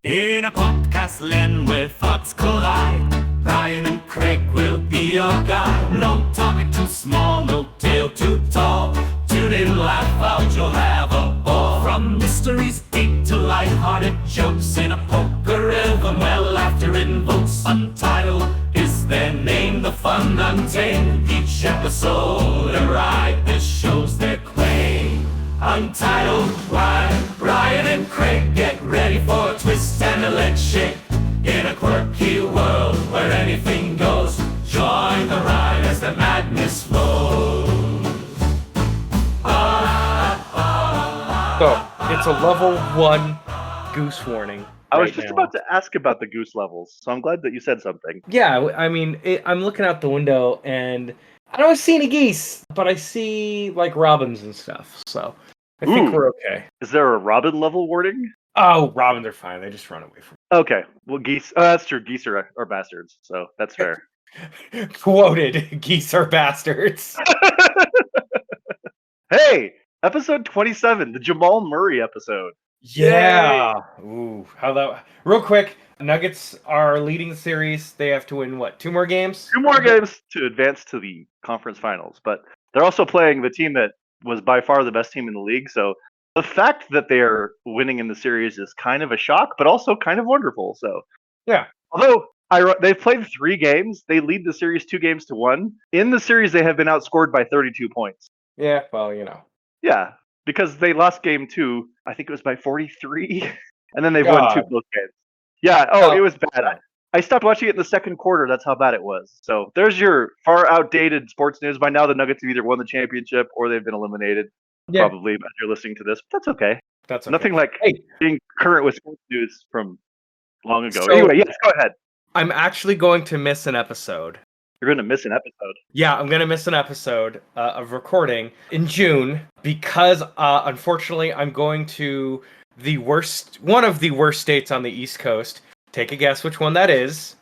In a podcast land where thoughts collide, Brian and Craig will be your guide. No topic too small, no tale too tall. Tune in, laugh out, you'll have a ball. From mysteries deep to light-hearted jokes in a poker rhythm where laughter invokes. Untitled is their name, the fun untamed. Each episode a ride, this shows their claim. Untitled, Brian and Craig, get ready for a twist and a leg shake. In a quirky world where anything goes, join the ride as the madness flows. So, it's a level 1 goose warning. I was just about to ask about the goose levels, so I'm glad that you said something. Yeah, I mean, I'm looking out the window, and I don't see any geese, but I see, like, robins and stuff, so I think we're okay. Is there a robin level warning? Oh, robins are fine. They just run away from Okay, well, geese... Oh, that's true. Geese are bastards, so that's fair. Quoted, geese are bastards. Hey! Episode 27, the Jamal Murray episode. Yeah! Ooh, how that... Real quick, Nuggets are leading the series. They have to win, what, 2 more games? 2 more games to advance to the conference finals, but they're also playing the team that was by far the best team in the league, so the fact that they are winning in the series is kind of a shock, but also kind of wonderful, so... Yeah. Although, they've played 3 games, they lead the series 2-1. In the series, they have been outscored by 32 points. Yeah, well, you know. Yeah, because they lost game 2, I think it was by 43, and then they've won 2 close games. Yeah, it was bad. I stopped watching it in the second quarter, that's how bad it was. So there's your far outdated sports news. By now, the Nuggets have either won the championship or they've been eliminated, probably, as you're listening to this. But that's okay. That's okay. Nothing like being current with sports news from long ago. So, anyway, yes, go ahead. I'm actually going to miss an episode. You're going to miss an episode. Yeah, I'm going to miss an episode of recording in June because, unfortunately, I'm going to one of the worst states on the East Coast. Take a guess which one that is.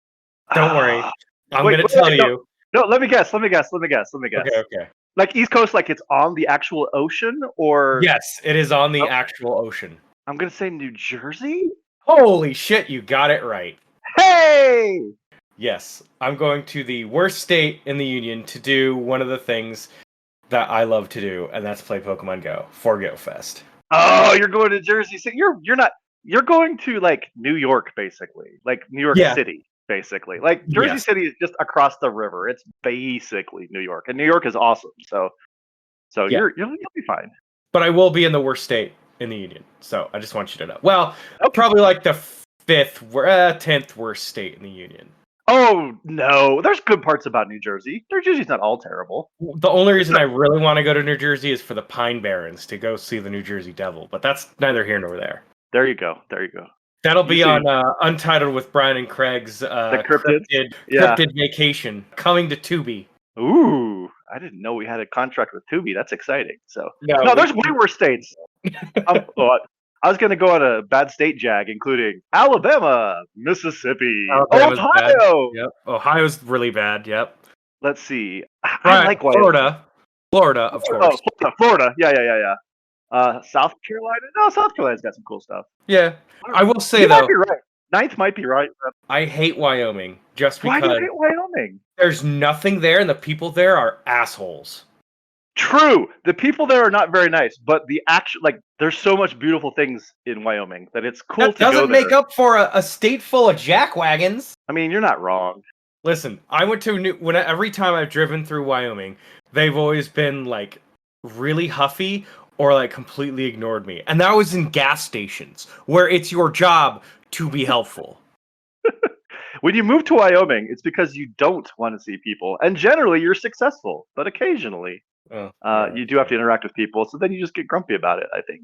Don't worry. I'm going to tell you. No, let me guess. Okay. Like East Coast, like it's on the actual ocean, or? Yes, it is on the actual ocean. I'm going to say New Jersey? Holy shit, you got it right. Hey! Yes, I'm going to the worst state in the union to do one of the things that I love to do, and that's play Pokemon Go for Go Fest. Oh, you're going to Jersey City. You're going to like New York, basically, like New York City, basically. Like Jersey City is just across the river. It's basically New York, and New York is awesome. So you'll be fine. But I will be in the worst state in the union, so I just want you to know. Well, probably like the 10th worst state in the union. Oh, no. There's good parts about New Jersey. New Jersey's not all terrible. The only reason I really want to go to New Jersey is for the Pine Barrens to go see the New Jersey Devil, but that's neither here nor there. There you go. That'll be on Untitled with Brian and Craig's cryptid vacation coming to Tubi. Ooh, I didn't know we had a contract with Tubi. That's exciting. So no, there's way worse states. I was going to go on a bad state jag, including Alabama, Mississippi, Alabama's Ohio. Bad. Yep, Ohio's really bad. Yep. Let's see. I like Florida, of course. Oh, Florida. Yeah. South Carolina. No, South Carolina's got some cool stuff. Yeah, I will say you though. Might be right. 9th might be right. I hate Wyoming just because. Why do you hate Wyoming? There's nothing there, and the people there are assholes. True. The people there are not very nice, but there's so much beautiful things in Wyoming that it's cool to go there. Doesn't make up for a state full of jackwagons. I mean, you're not wrong. Listen, I went to every time I've driven through Wyoming, they've always been like really huffy or like completely ignored me. And that was in gas stations where it's your job to be helpful. When you move to Wyoming, it's because you don't want to see people. And generally you're successful, but occasionally you do have to interact with people, so then you just get grumpy about it, I think.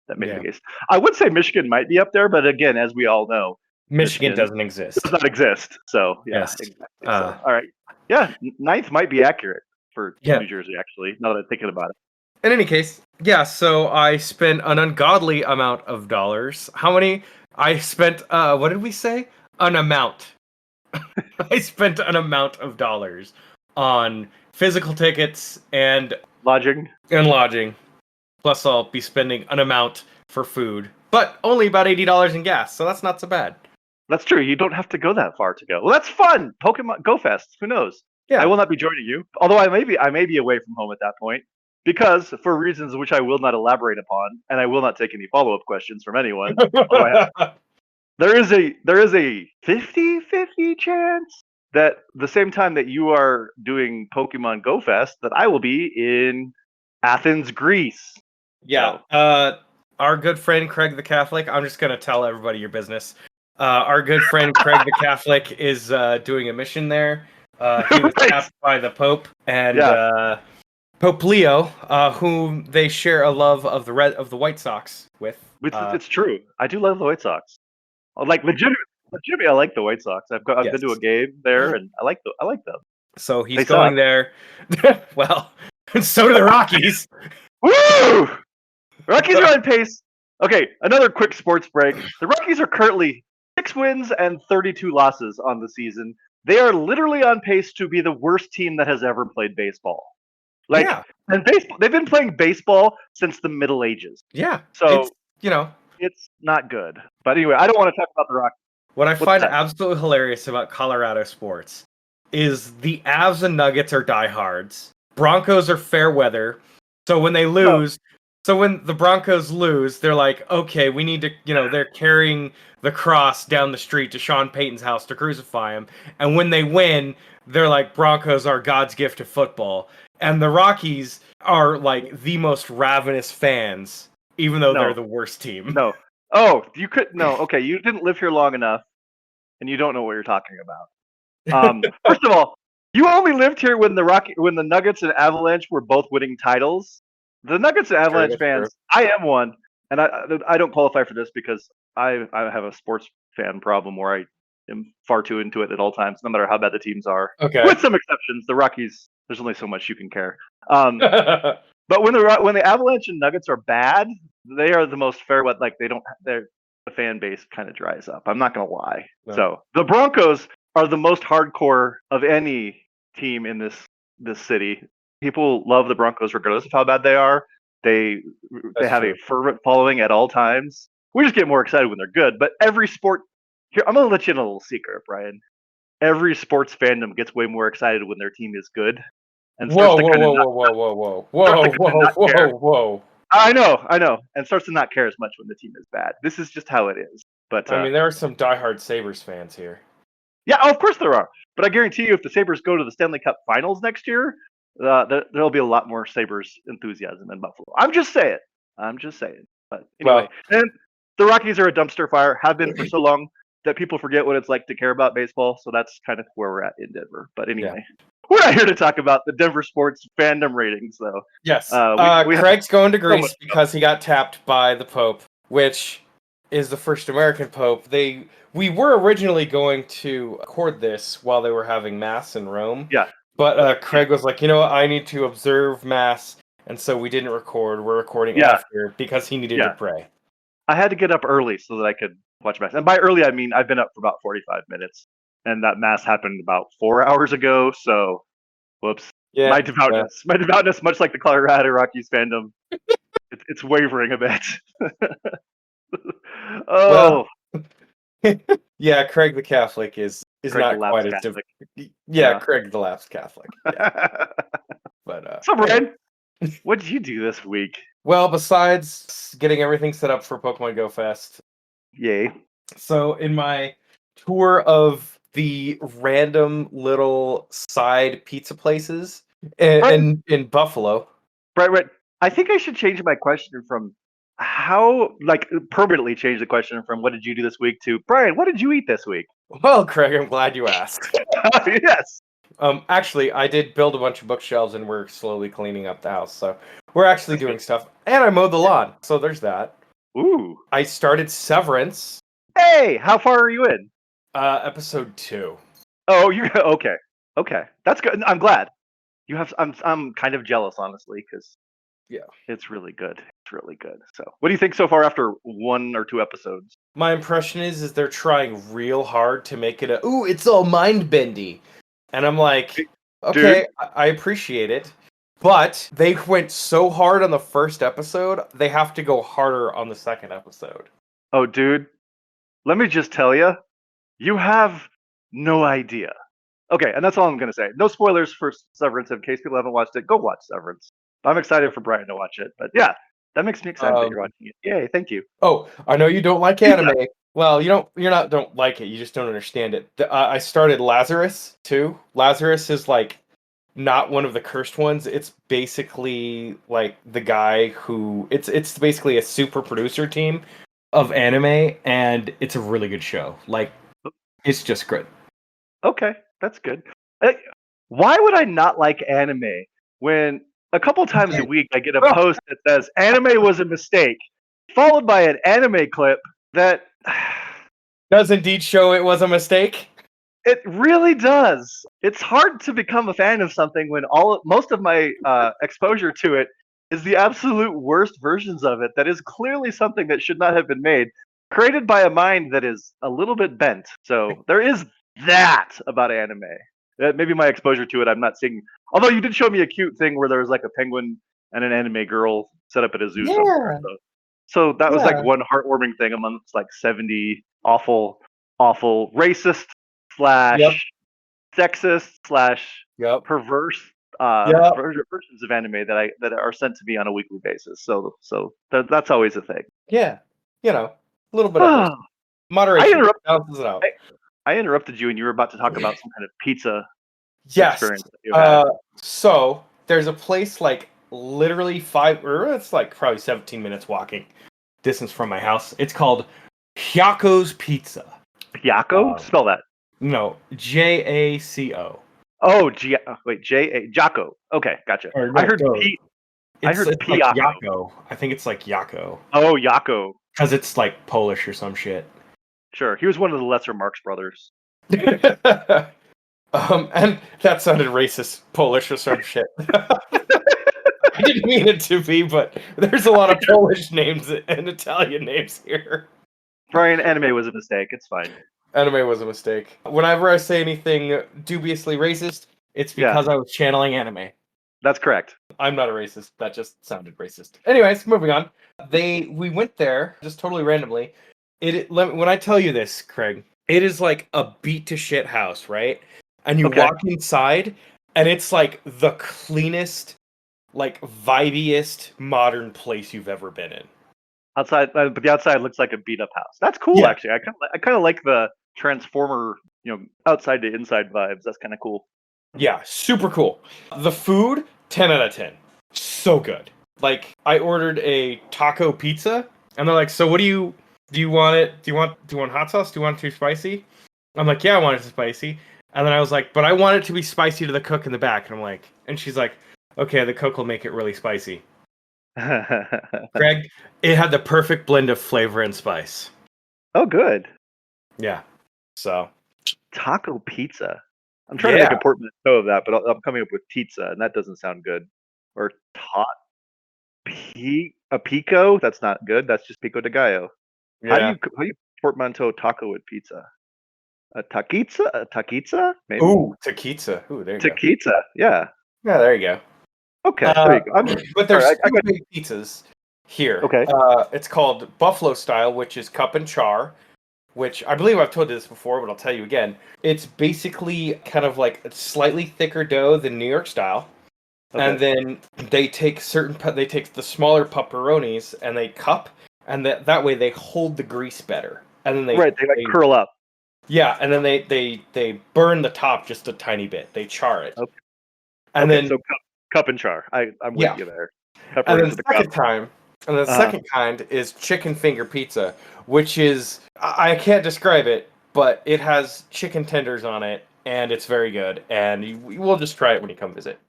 That may be the case. I would say Michigan might be up there, but again, as we all know, Michigan doesn't exist. Does not exist. So, yes. Exactly. All right. Yeah, 9th might be accurate for New Jersey, actually, now that I'm thinking about it. In any case, so I spent an ungodly amount of dollars. How many? I spent, what did we say? An amount. I spent an amount of dollars on physical tickets and lodging. Plus, I'll be spending an amount for food. but only about $80 in gas, so that's not so bad. That's true. You don't have to go that far to go. Well, that's fun. Pokemon Go Fest. Who knows? Yeah. I will not be joining you, although I may be away from home at that point because for reasons which I will not elaborate upon, and I will not take any follow-up questions from anyone. There is a 50-50 chance that the same time that you are doing Pokemon Go Fest, that I will be in Athens, Greece. Yeah. So. Our good friend Craig the Catholic. I'm just gonna tell everybody your business. Our good friend Craig the Catholic is doing a mission there. He was tapped by the Pope and Pope Leo, whom they share a love of the White Sox with. It's true. I do love the White Sox. Like legitimately, I like the White Sox. I've been to a game there, and I like them. So he's going there. Well, so do the Rockies. Woo! Rockies are on pace. Okay, another quick sports break. The Rockies are currently 6 wins and 32 losses on the season. They are literally on pace to be the worst team that has ever played baseball. And baseball, they've been playing baseball since the Middle Ages. Yeah. So it's not good. But anyway, I don't want to talk about the Rockies. What I find absolutely hilarious about Colorado sports is the Avs and Nuggets are diehards. Broncos are fair weather. So when they lose, so when the Broncos lose, they're like, okay, we need to, they're carrying the cross down the street to Sean Payton's house to crucify him. And when they win, they're like, Broncos are God's gift to football. And the Rockies are like the most ravenous fans, even though they're the worst team. No. Oh, you could no. Okay, you didn't live here long enough, and you don't know what you're talking about. First of all, you only lived here when the Nuggets and Avalanche were both winning titles. The Nuggets and Avalanche fans, I am one, and I don't qualify for this because I have a sports fan problem where I am far too into it at all times, no matter how bad the teams are. Okay. With some exceptions, the Rockies. There's only so much you can care. But when the Avalanche and Nuggets are bad, they are the most fair. The fan base kind of dries up. I'm not gonna lie. No. So the Broncos are the most hardcore of any team in this city. People love the Broncos regardless of how bad they are. They have a fervent following at all times. We just get more excited when they're good. But every sport here, I'm gonna let you in a little secret, Brian. Every sports fandom gets way more excited when their team is good. And whoa. I know. And starts to not care as much when the team is bad. This is just how it is. But I mean, there are some diehard Sabres fans here. Yeah, of course there are. But I guarantee you, if the Sabres go to the Stanley Cup Finals next year, there'll be a lot more Sabres enthusiasm in Buffalo. I'm just saying. But anyway, and the Rockies are a dumpster fire. Have been for so long that people forget what it's like to care about baseball. So that's kind of where we're at in Denver. But anyway. Yeah. We're not here to talk about the Denver sports fandom ratings, though. Yes. Craig's going to Greece because he got tapped by the Pope, which is the first American Pope. We were originally going to record this while they were having Mass in Rome. Yeah. But Craig was like, I need to observe Mass, and so we didn't record. We're recording after because he needed to pray. I had to get up early so that I could watch Mass. And by early, I mean I've been up for about 45 minutes. And that Mass happened about 4 hours ago, so whoops. Yeah, my devoutness, much like the Colorado Rockies fandom, it's wavering a bit. Oh. Well, yeah, Craig the Catholic is not quite as difficult. Yeah, Craig the lapsed Catholic. Yeah. But so Brian, what did you do this week? Well, besides getting everything set up for Pokemon Go Fest. Yay. So in my tour of the random little side pizza places in Buffalo. Right. I think I should change my question from permanently change the question from what did you do this week to Brian, what did you eat this week? Well, Craig, I'm glad you asked. Yes. Actually, I did build a bunch of bookshelves and we're slowly cleaning up the house. So we're actually doing stuff. And I mowed the lawn. So there's that. Ooh. I started Severance. Hey, how far are you in? Episode 2. Oh, you okay? That's good. I'm glad. You have. I'm kind of jealous, honestly, because it's really good. It's really good. So, what do you think so far after 1 or 2 episodes? My impression is they're trying real hard to make it it's all mind bendy, and I'm like, okay, dude. I appreciate it, but they went so hard on the first episode, they have to go harder on the second episode. Oh, dude, let me just tell you, you have no idea. Okay, and that's all I'm gonna say. No spoilers for Severance. In case people haven't watched it, go watch Severance. I'm excited for Brian to watch it, but yeah, that makes me excited that you're watching it. Yay! Thank you. Oh, I know you don't like anime. Well, you don't. You're not don't like it. You just don't understand it. I started Lazarus too. Lazarus is like not one of the cursed ones. It's basically like the guy who it's basically a super producer team of anime, and it's a really good show. Like it's just good. Okay, that's good. Uh, Why would I not like anime when a couple times a week I get a post that says anime was a mistake, followed by an anime clip that Does indeed show it was a mistake. it really does. It's hard to become a fan of something when most of my exposure to it is the absolute worst versions of it that is clearly something that should not have been made, created by a mind that is a little bit bent. So there is that about anime. Maybe my exposure to it, I'm not seeing. Although you did show me a cute thing where there was like a penguin and an anime girl set up at a zoo somewhere. So that was like one heartwarming thing amongst like 70 awful, awful racist slash sexist slash perverse versions of anime that are sent to me on a weekly basis. So that's always a thing. Yeah, a little bit of moderation. Balances it out. I interrupted you, and you were about to talk about some kind of pizza experience that you had. So there's a place like literally it's like probably 17 minutes walking distance from my house. It's called Hyako's Pizza. Hyako? Spell that. No, Jaco. Oh, wait, Jaco. Okay, gotcha. No, I heard P. I heard it's like Yako. I think it's like Yako. Oh, Yako. Because it's like Polish or some shit. Sure, he was one of the lesser Marx brothers. And that sounded racist, Polish or some shit. I didn't mean it to be, but there's a lot of Polish names and Italian names here. Brian, anime was a mistake. It's fine. Anime was a mistake. Whenever I say anything dubiously racist, it's because I was channeling anime. That's correct. I'm not a racist. That just sounded racist. Anyways, moving on. We went there just totally randomly. When I tell you this, Craig, it is like a beat to shit house, right? And you walk inside, and it's like the cleanest, like vibiest modern place you've ever been in. Outside, but the outside looks like a beat up house. That's cool, actually. I kind of like the Transformer, outside to inside vibes. That's kind of cool. Yeah, super cool. The food, 10 out of 10. So good. Like, I ordered a taco pizza, and they're like, so what do you want it? Do you want hot sauce? Do you want it too spicy? I'm like, yeah, I want it too spicy. And then I was like, but I want it to be spicy to the cook in the back. And I'm like, and she's like, okay, the cook will make it really spicy. Greg, it had the perfect blend of flavor and spice. Oh, good. Yeah. So. Taco pizza. I'm trying to make a portmanteau of that, but I'm coming up with pizza, and that doesn't sound good. Or a pico? That's not good. That's just pico de gallo. Yeah. How do you portmanteau taco with pizza? A taquitza? Maybe. Ooh, taquitza. Ooh, there you go. Taquitza, yeah. Yeah, there you go. Okay, there you go. But there's two big pizzas here. Okay. It's called Buffalo Style, which is cup and char, which I believe I've told you this before, but I'll tell you again. It's basically kind of like a slightly thicker dough than New York style. Okay. And then they take the smaller pepperonis and they cup, and that way they hold the grease better. And then they curl up. Yeah, and then they burn the top just a tiny bit. They char it. Okay. And then so cup and char. I'm with you there. And then the second kind is chicken finger pizza, which is I can't describe it, but it has chicken tenders on it, and it's very good. And we'll just try it when you come visit.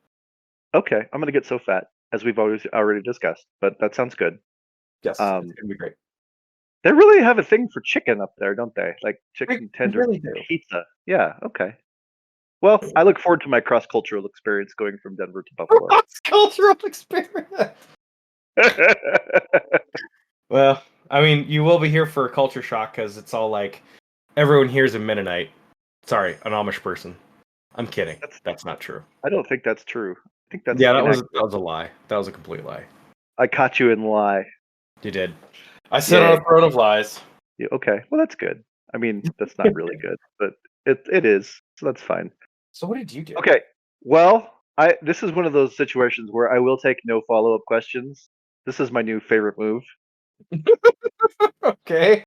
Okay, I'm gonna get so fat, as we've already discussed, but that sounds good. Yes, it's gonna be great. They really have a thing for chicken up there, don't they? Like chicken tender really pizza. Yeah, okay. Well, I look forward to my cross-cultural experience going from Denver to Buffalo. Cross-cultural experience! Well, I mean, you will be here for a culture shock, because it's all like, everyone here is a Mennonite. Sorry, an Amish person. I'm kidding. That's not true. I don't think that's true. I think that's that was a lie. That was a complete lie. I caught you in lie. You did. I sit on a throne of lies. Yeah, okay. Well, that's good. I mean, that's not really good, but it is. So that's fine. So what did you do? Okay. Well, this is one of those situations where I will take no follow-up questions. This is my new favorite move. Okay.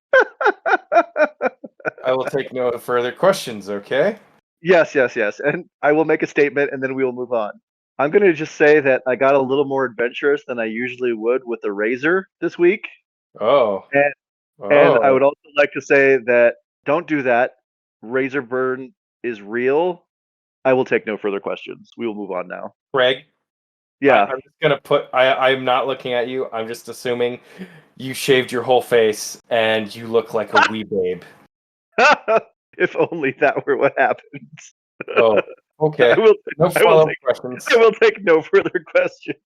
I will take no further questions, okay? Yes, yes, yes. And I will make a statement and then we will move on. I'm going to just say that I got a little more adventurous than I usually would with the razor this week. Oh. And, and I Oh. would also like to say that don't do that. Razor burn is real. I will take no further questions. We will move on now. Greg, Yeah. I'm just gonna I'm not looking at you. I'm just assuming you shaved your whole face and you look like a wee babe. If only that were what happened. Oh, I okay. will No I will follow-up take questions. I will take no further questions.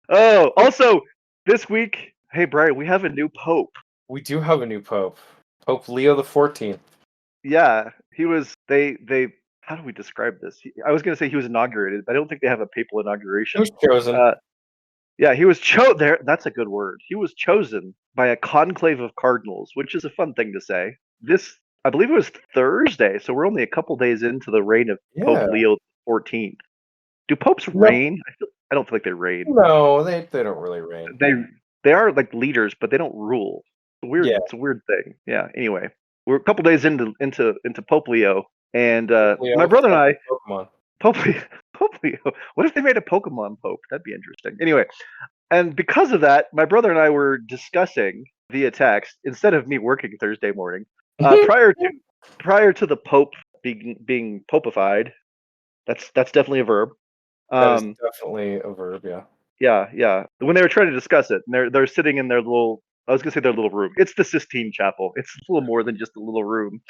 Oh, also this week, hey Brian, we have a new pope. We do have a new pope, Pope Leo the 14th. Yeah, he was they how do we describe this? I was going to say he was inaugurated, but I don't think they have a papal He inauguration. was chosen. Yeah, he was there. That's a good word. He was chosen by a conclave of cardinals, which is a fun thing to say. This, I believe, it was Thursday, so we're only a couple days into the reign of Pope Yeah. Leo XIV. Do popes No, reign? I don't feel like they reign. no, they don't really reign. They they are like leaders, but they don't rule. Yeah. It's a weird thing. Yeah. Anyway, we're a couple days into Pope Leo, and my Leo, brother and I, Pokemon. Pope Leo, Pope Leo. What if they made a Pokemon Pope? That'd be interesting. Anyway, and because of that, my brother and I were discussing via text instead of me working Thursday morning, prior to the Pope being popified. That's definitely a verb. That is Um, definitely a verb, yeah. yeah, yeah. When they were trying to discuss it, and they're sitting in their little. I was gonna say their little room. It's the Sistine Chapel. It's a little more than just a little room.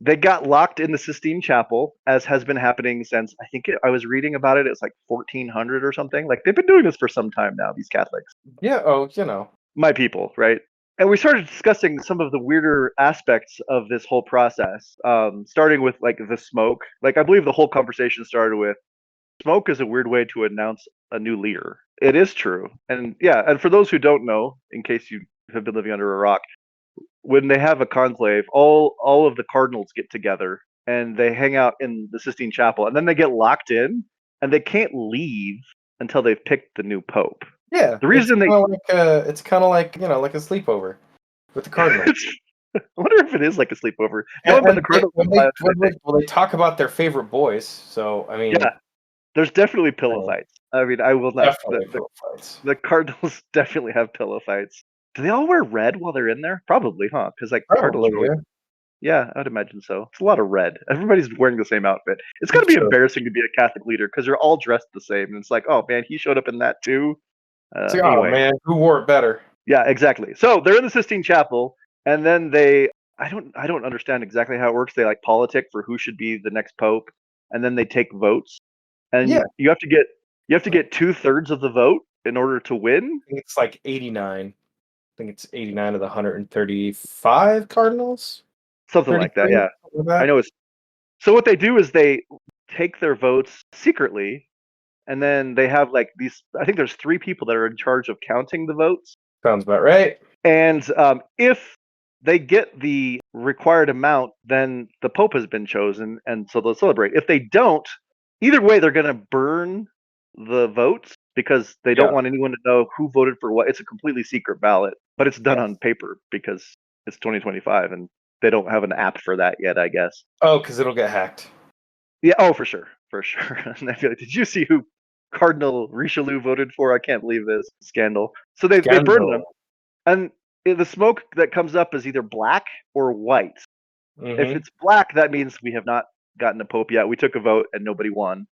They got locked in the Sistine Chapel, as has been happening since I was reading about it. It's like 1400 or something. Like they've been doing this for some time now. These Catholics, Yeah, oh, you know. my people, right? And we started discussing some of the weirder aspects of this whole process, starting with like the smoke. Like I believe the whole conversation started with smoke is a weird way to announce a new leader. It is true, and yeah. And for those who don't know, in case you have been living under a rock, when they have a conclave, all of the cardinals get together and they hang out in the Sistine Chapel, and then they get locked in, and they can't leave until they've picked the new pope. Yeah, The reason it's kind of like, you know, like a sleepover with the Cardinals. I wonder if it is like a sleepover. The And, only time the Cardinals when they talk about their favorite boys, so I mean, yeah, there's definitely pillow fights. I mean, I will not. definitely pillow fights. The Cardinals definitely have pillow fights. Do they all wear red while they're in there? Probably, huh? Because like Cardinals Probably, really. yeah. Yeah, I'd imagine so. It's a lot of red. Everybody's wearing the same outfit. It's got to be Sure. embarrassing to be a Catholic leader because they're all dressed the same, and it's like, oh man, he showed up in that too. So, oh Anyway, man, who wore it better? yeah, exactly. So they're in the Sistine Chapel, and then I don't understand exactly how it works. They like politic for who should be the next pope, and then they take votes, and Yeah, you have to get 2/3 of the vote in order to win. I think it's like 89. I think it's 89 of the 135 Cardinals. Something like that, 33, yeah. something like I that. know it's so what they do is they take their votes secretly, and then they have like these. I think there's 3 people that are in charge of counting the votes, Sounds about right. and if they get the required amount, then the Pope has been chosen, and so they'll celebrate. If they don't, either way, they're going to burn the votes because they don't Yeah. want anyone to know who voted for what. It's a completely secret ballot, but it's done Yes. on paper because it's 2025 and they don't have an app for that yet, I guess. Oh, because it'll get hacked. Yeah, oh, for sure, for sure. And I feel like, did you see who Cardinal Richelieu voted for? I can't believe this scandal. So they burn them, Scandal. and the smoke that comes up is either black or white. If Mhm. it's black, that means we have not gotten a pope yet. We took a vote and nobody won,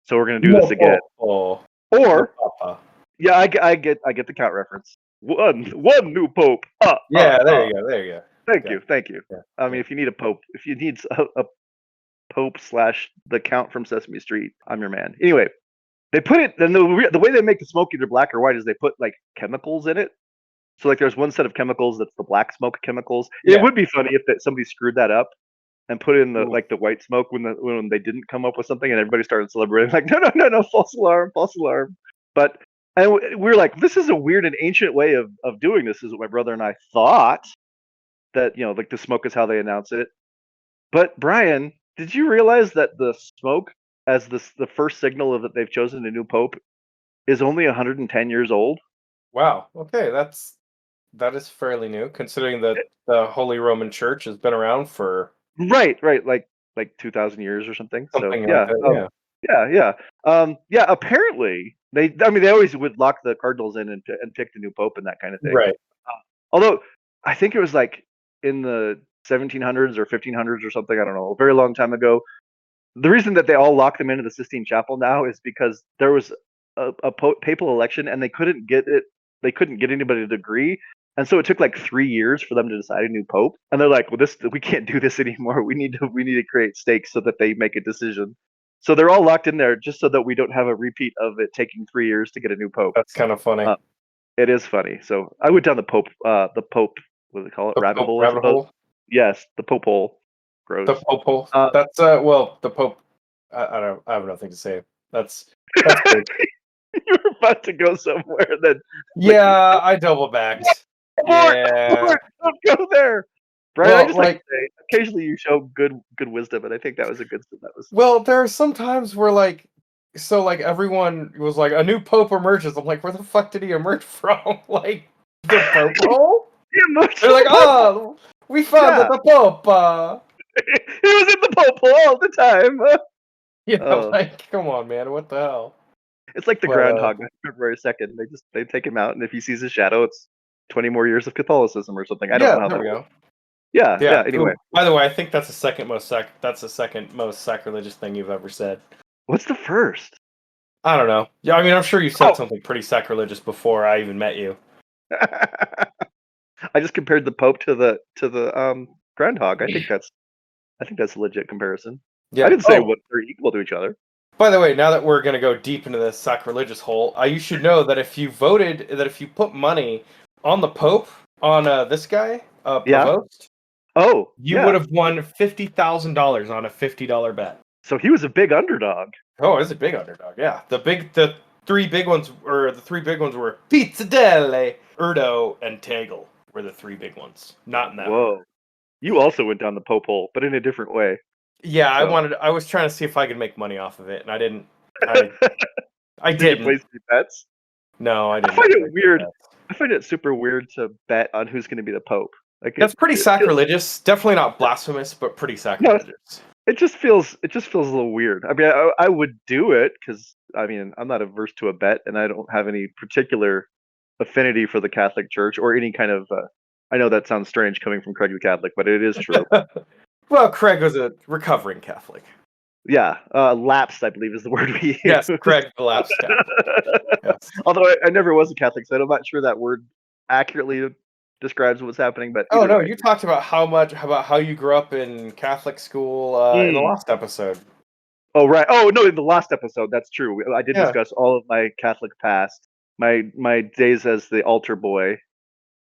so we're going to do this again. Oh, Or Papa. yeah, I get the count reference. One new pope. Yeah, there you go. There you go. Thank you. Yeah. I mean, if you need a pope, if you need a pope / the count from Sesame Street, I'm your man. Anyway, they put it, and the way they make the smoke either black or white is they put like chemicals in it. So like there's one set of chemicals that's the black smoke chemicals. Yeah. It would be funny if somebody screwed that up and put in the Ooh. like the white smoke when they didn't come up with something and everybody started celebrating like no, false alarm. But And we were like, this is a weird and ancient way of doing this, is what my brother and I thought, that, like the smoke is how they announce it. But Brian, did you realize that the smoke, as the first signal of that they've chosen a new pope, is only 110 years old? Wow. Okay, that is fairly new, considering that the Holy Roman Church has been around for Right, like 2,000 years or something. So something like yeah, that. yeah. Apparently, they always would lock the cardinals in and pick the new pope and that kind of Yeah. thing. Right. Although I think it was like in the 1700s or 1500s or something. I don't know, a very long time ago. The reason that they all lock them into the Sistine Chapel now is because there was a papal election and they couldn't get it. They couldn't get anybody to agree, and so it took like 3 years for them to decide a new pope. And they're like, "Well, we can't do this anymore. We need to create stakes so that they make a decision." So they're all locked in there just so that we don't have a repeat of it taking 3 years to get a new pope. That's kind of funny. It is funny. So I went down the pope. What do they call it? The Rabbit Pope hole. I rabbit suppose. hole. Yes, the pope hole. The Gross. Pope hole. That's well, the Pope. I don't. I have nothing to say. That's good. You were about to go somewhere, then Yeah, I double backed. Yeah. Don't go there, Brian. Well, I just like to say, occasionally you show good wisdom, and I think that was a good. That was. Well, there are some times where everyone was like, a new pope emerges. I'm like, where the fuck did he emerge from? Like the Pope hole? They're like, oh, we found that the Pope. He was in the Pope hole all the time. Like, come on, man, what the hell? It's like the groundhog on February 2nd. They take him out, and if he sees his shadow, it's 20 more years of Catholicism or something. I don't know how that works. Yeah. Anyway, by the way, I think that's the second most sacrilegious thing you've ever said. What's the first? I don't know. Yeah, I mean, I'm sure you said something pretty sacrilegious before I even met you. I just compared the Pope to the groundhog. I think that's a legit comparison. Yeah. I didn't say what they're equal to each other. By the way, now that we're going to go deep into this sacrilegious hole, you should know that if you put money on the Pope, on this guy, Provost, you would have won $50,000 on a $50 bet. So he was a big underdog. Oh, it was a big underdog. Yeah, the three big ones were Pizzadelle, Erdo, and Tegel were the three big ones. Not in that. Whoa, you also went down the Pope hole, but in a different way. Yeah, so. I was trying to see if I could make money off of it, and I didn't. I didn't. You place any bets? No, I didn't. I find it weird. I find it super weird to bet on who's going to be the Pope. Like that's pretty sacrilegious. Definitely not blasphemous, but pretty sacrilegious. No, it just feels a little weird. I mean, I would do it because I mean I'm not averse to a bet, and I don't have any particular affinity for the Catholic Church or any kind of. I know that sounds strange coming from Craig the Catholic, but it is true. Well, Craig was a recovering Catholic. Yeah, lapsed, I believe, is the word we use. Yes, Craig the lapsed Catholic. Yes. Although I never was a Catholic, so I'm not sure that word accurately describes what's happening. But no, you talked about how you grew up in Catholic school in the last episode. Oh right. Oh no, in the last episode, that's true. I did discuss all of my Catholic past, my days as the altar boy.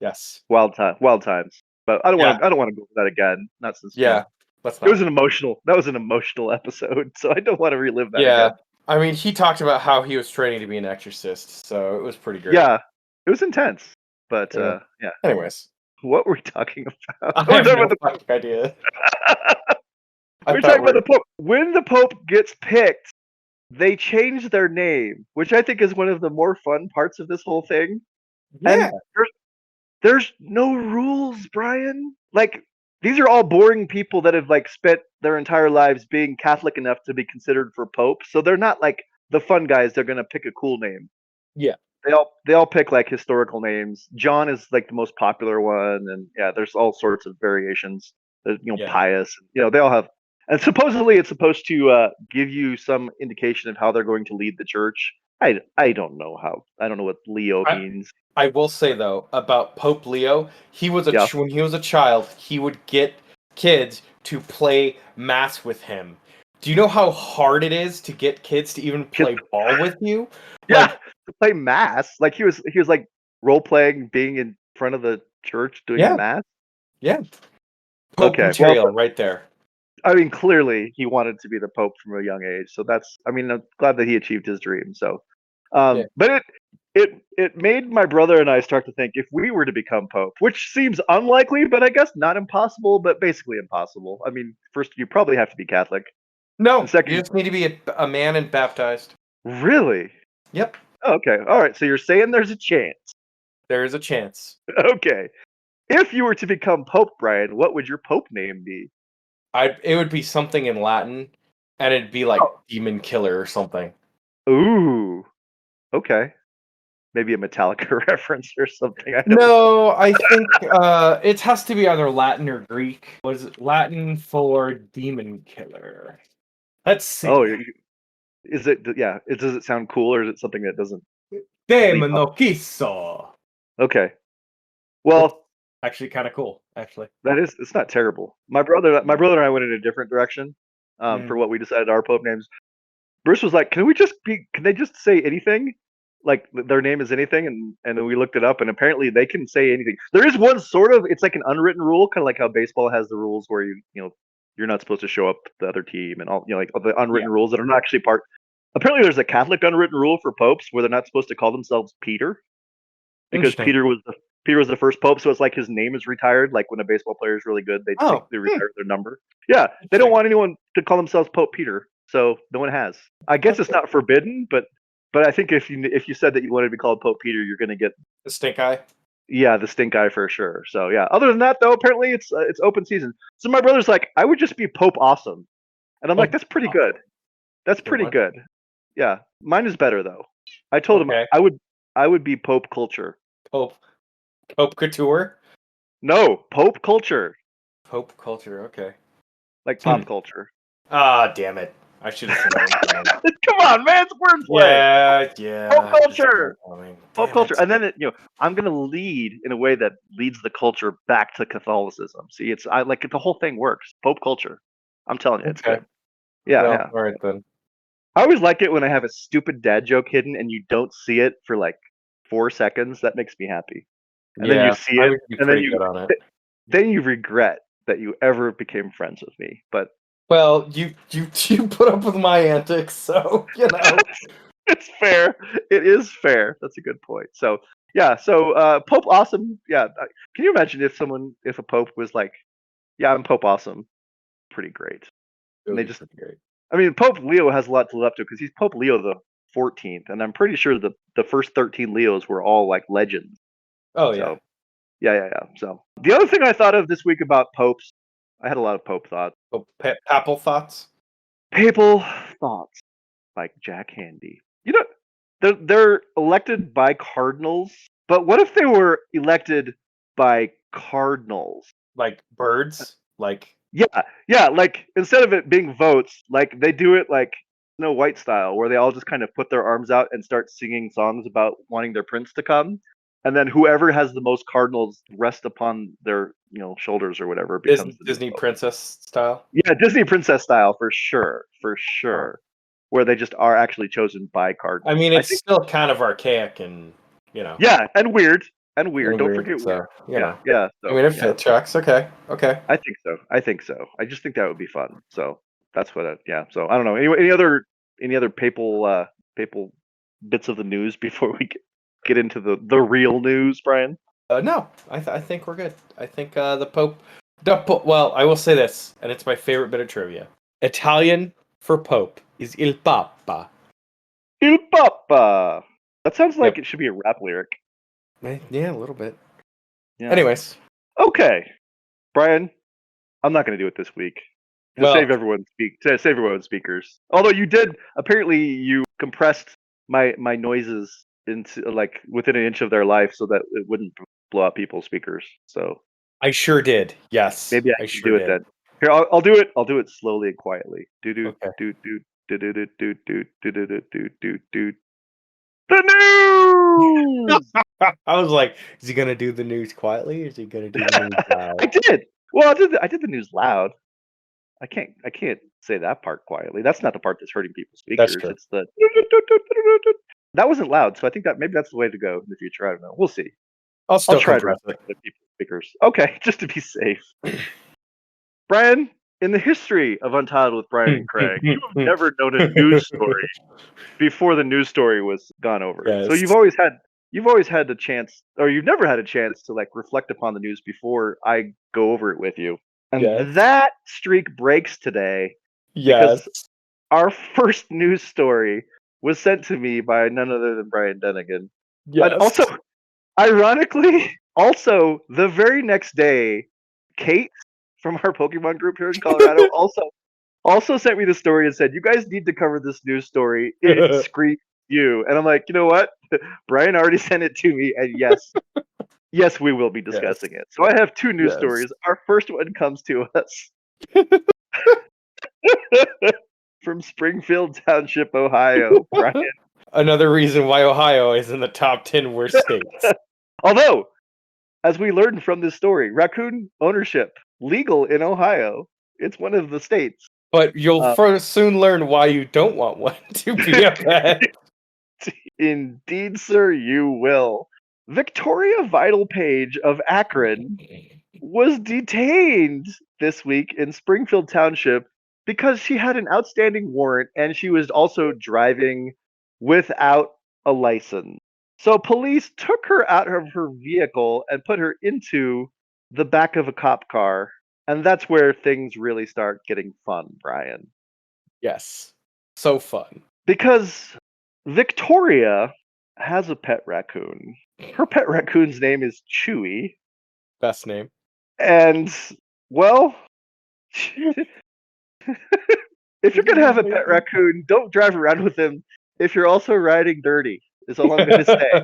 Yes. Wild times. But I don't want to go over that again. Not since. Yeah. That was an emotional episode, so I don't want to relive that again. I mean, he talked about how he was training to be an exorcist, so it was pretty great. Yeah, it was intense, but yeah. Anyways, what were we talking about? I have no fucking idea. We're talking about the Pope. When the Pope gets picked, they change their name, which I think is one of the more fun parts of this whole thing. Yeah. And there's no rules, Brian. Like, these are all boring people that have like spent their entire lives being Catholic enough to be considered for Pope. So they're not like the fun guys. They're gonna pick a cool name. Yeah. They all pick like historical names. John is like the most popular one, and there's all sorts of variations. There's, Pius. They all have. And supposedly it's supposed to give you some indication of how they're going to lead the church. I don't know how. I don't know what Leo means. I will say though about Pope Leo, when he was a child, he would get kids to play mass with him. Do you know how hard it is to get kids to even play ball with you? To play mass. Like he was like role playing, being in front of the church doing mass. Yeah. Pope material right there. I mean, clearly he wanted to be the Pope from a young age. So I'm glad that he achieved his dream. So, but it made my brother and I start to think if we were to become pope, which seems unlikely, but I guess not impossible, but basically impossible. I mean, first you probably have to be Catholic, and No, you second, just need to be a man and baptized. really? Yep, Oh, okay, all right. So you're saying there's a chance? there is a chance. Okay. If you were to become pope, Brian, what would your pope name be? It would be something in Latin, and it'd be like demon killer or something. Ooh, okay. Maybe a Metallica reference or something. I don't know. No, I think it has to be either Latin or Greek. What is it? Latin for demon killer. Let's see. Oh, is it? Yeah. Does it sound cool, or is it something that doesn't leap up? Demon quiso. Okay. Well, Actually, kind of cool. Actually, it's not terrible. My brother and I went in a different direction for what we decided our pope names. Bruce was like, "Can they just say anything? Like their name is anything?" And then we looked it up, and apparently they can say anything. There is one sort of, it's like an unwritten rule, kind of like how baseball has the rules where you're not supposed to show up the other team, and all like the unwritten rules that are not actually part. Apparently, there's a Catholic unwritten rule for popes where they're not supposed to call themselves Peter, because Peter was the first pope, so it's like his name is retired. Like when a baseball player is really good, they retire their number. Yeah, they don't want anyone to call themselves Pope Peter, so no one has. I guess it's not forbidden, but I think if you said that you wanted to be called Pope Peter, you're going to get the stink eye. Yeah, the stink eye for sure. So yeah. Other than that, though, apparently it's open season. So my brother's like, I would just be Pope Awesome, and I'm like, that's pretty good. That's pretty good. Yeah, mine is better though. I told him I would be Pope Culture. Pope Couture? No, Pope Culture. Pope Culture, okay. Like pop culture. Ah, damn it. I should have said that. Come on, man, it's wordplay. Yeah. Pope culture. Pope culture. It. And then I'm gonna lead in a way that leads the culture back to Catholicism. See, I like the whole thing works. Pope culture. I'm telling you, it's good. Yeah, yeah. All right then. I always like it when I have a stupid dad joke hidden and you don't see it for like 4 seconds. That makes me happy. And then you see it, and then you regret that you ever became friends with me. But well, you put up with my antics, so it's fair. It is fair. That's a good point. So yeah, so Pope Awesome. Yeah, can you imagine if a pope was like, yeah, I'm Pope Awesome, pretty great. And they just great. I mean, Pope Leo has a lot to live up to because he's Pope Leo the 14th, and I'm pretty sure the first 13 Leos were all like legends. Oh yeah. Yeah. So the other thing I thought of this week about popes, I had a lot of pope thoughts. Oh, papal thoughts. Papal thoughts, like Jack Handy. They're elected by cardinals, but what if they were elected by cardinals? Like birds, like. Yeah. Like instead of it being votes, like they do it like Snow White style, where they all just kind of put their arms out and start singing songs about wanting their prince to come. And then whoever has the most cardinals rest upon their, shoulders or whatever becomes Disney princess style. Yeah, Disney princess style for sure, where they just are actually chosen by cardinals. I mean, it's still kind of archaic and Yeah, and weird. Don't forget weird. Yeah. So, I mean, if it tracks, okay. I think so. I just think that would be fun. So that's what. So I don't know. Any other papal bits of the news before we get into the real news, Brian? No, I think we're good. I think the Pope. Well, I will say this, and it's my favorite bit of trivia. Italian for Pope is il Papa. Il Papa. That sounds like it should be a rap lyric. Yeah, a little bit. Yeah. Anyways. Okay, Brian, I'm not going to do it this week. Save everyone's speakers. Although you compressed my noises into like within an inch of their life so that it wouldn't blow out people's speakers. So I sure did. Yes. Maybe I should do it then. Here, I'll do it. I'll do it slowly and quietly. Do. The news. I was like, is he gonna do the news quietly? Or is he gonna do the news loud? I did. Well, I did the news loud. I can't say that part quietly. That's not the part that's hurting people's speakers. That's true. It's the that wasn't loud. So I think that maybe that's the way to go in the future. I don't know. We'll see. I'll try to respect the people's speakers. Okay, just to be safe. Brian, in the history of Untitled with Brian and Craig, you have never known a news story before the news story was gone over. Yes. So you've always had the chance, or you've never had a chance to like reflect upon the news before I go over it with you. And Yes. that streak breaks today Yes. because our first news story was sent to me by none other than Brian Dennigan. Yes. And also, ironically, also the very next day, Kate from our Pokemon group here in Colorado also sent me the story and said, "You guys need to cover this news story. It screams you." And I'm like, you know what? Brian already sent it to me, and yes, we will be discussing it. So I have two news stories. Our first one comes to us from Springfield Township, Ohio. Brian. Another reason why Ohio is in the top 10 worst states. Although, as we learned from this story, raccoon ownership legal in Ohio. It's one of the states. But you'll soon learn why you don't want one to be a pet. Indeed, sir, you will. Victoria Vital Page of Akron was detained this week in Springfield Township because she had an outstanding warrant and she was also driving without a license. So police took her out of her vehicle and put her into the back of a cop car. And that's where things really start getting fun, Brian. Yes. So fun. Because Victoria has a pet raccoon. Her pet raccoon's name is Chewy. Best name. And, well, if you're going to have a pet raccoon, don't drive around with him if you're also riding dirty, is all I'm going to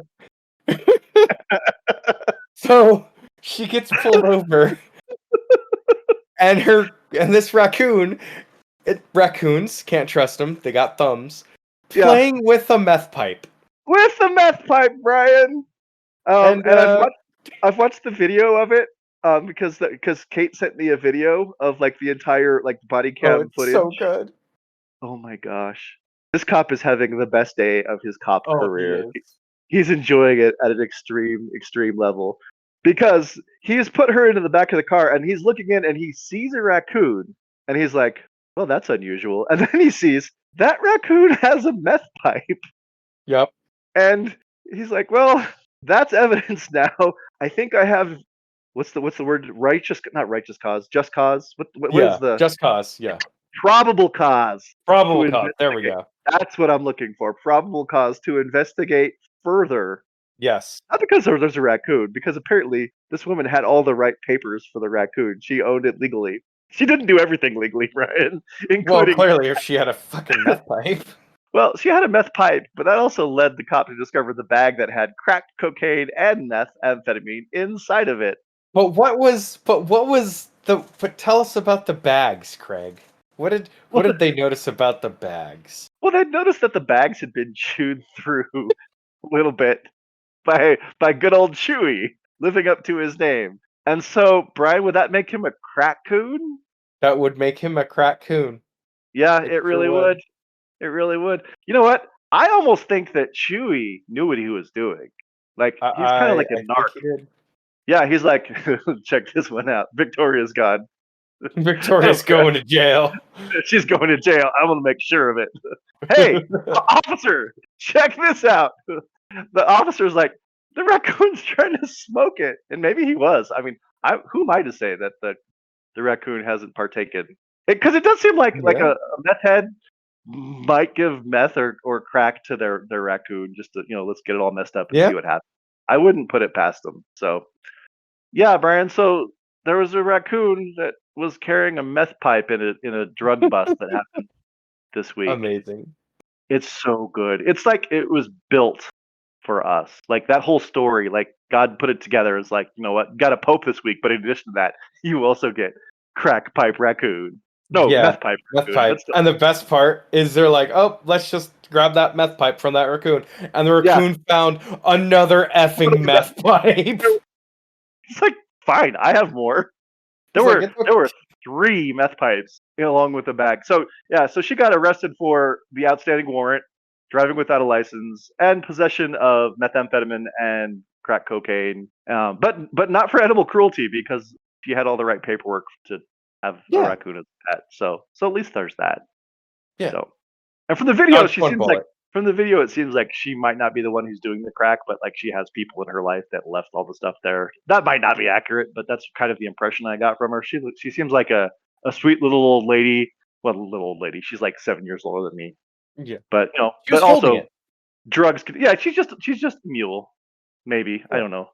say. So she gets pulled over. And this raccoons, can't trust them, they got thumbs, playing with a meth pipe. With a meth pipe, Brian! And I've watched the video of it, because Kate sent me a video of like the entire like body cam footage. So good. Oh my gosh. This cop is having the best day of his cop career. He's enjoying it at an extreme level. Because he's put her into the back of the car and he's looking in and he sees a raccoon and he's like, well, that's unusual. And then he sees that raccoon has a meth pipe. Yep. And he's like, well, that's evidence now. I think I have what's the word? Not righteous cause, just cause. What is the just cause, yeah. Probable cause. Probable cause. There we go. That's what I'm looking for. Probable cause to investigate further. Yes. Not because there's a raccoon, because apparently this woman had all the right papers for the raccoon. She owned it legally. She didn't do everything legally, Brian. Including... Well, clearly, if she had a fucking meth pipe. Well, she had a meth pipe, but that also led the cop to discover the bag that had cracked cocaine and methamphetamine inside of it. But tell us about the bags, Craig. What did they notice about the bags? Well, they noticed that the bags had been chewed through a little bit by good old Chewy, living up to his name. And so, Brian, would that make him a crack-coon? That would make him a crack-coon. Yeah, it really would. It really would. You know what? I almost think that Chewy knew what he was doing. Like, he's kind of like a narc. Yeah, he's like, check this one out. Victoria's gone. Victoria's going to jail. She's going to jail. I'm going to make sure of it. Hey, officer, check this out. The officer's like, the raccoon's trying to smoke it. And maybe he was. I mean, who am I to say that the raccoon hasn't partaken? Because it does seem like a meth head might give meth or crack to their raccoon just to, let's get it all messed up and see what happens. I wouldn't put it past them. So, yeah, Brian. So there was a raccoon that was carrying a meth pipe in a drug bust that happened this week. Amazing. It's so good. It's like it was built for us. Like that whole story, like God put it together. It's like, you know what, got a pope this week, but in addition to that, you also get crack pipe raccoon. Meth pipe. Meth pipe. And the best part is they're like, oh, let's just grab that meth pipe from that raccoon. And the raccoon found another effing meth pipe. It's like, fine, I have more. There were 3 meth pipes along with the bag. So she got arrested for the outstanding warrant, driving without a license, and possession of methamphetamine and crack cocaine. But not for animal cruelty because she had all the right paperwork to have a Yeah. raccoon as a pet. So at least there's that. Yeah. So, and from the video, Dodge she one seems like bullet. from the video it seems like she might not be the one who's doing the crack, but like she has people in her life that left all the stuff there. That might not be accurate, but that's kind of the impression I got from her. She seems like a sweet little old lady. Well, little old lady. She's like 7 years older than me. Yeah. But She was but holding also it. drugs could, yeah, she's just a mule. Maybe. I Yeah. don't know.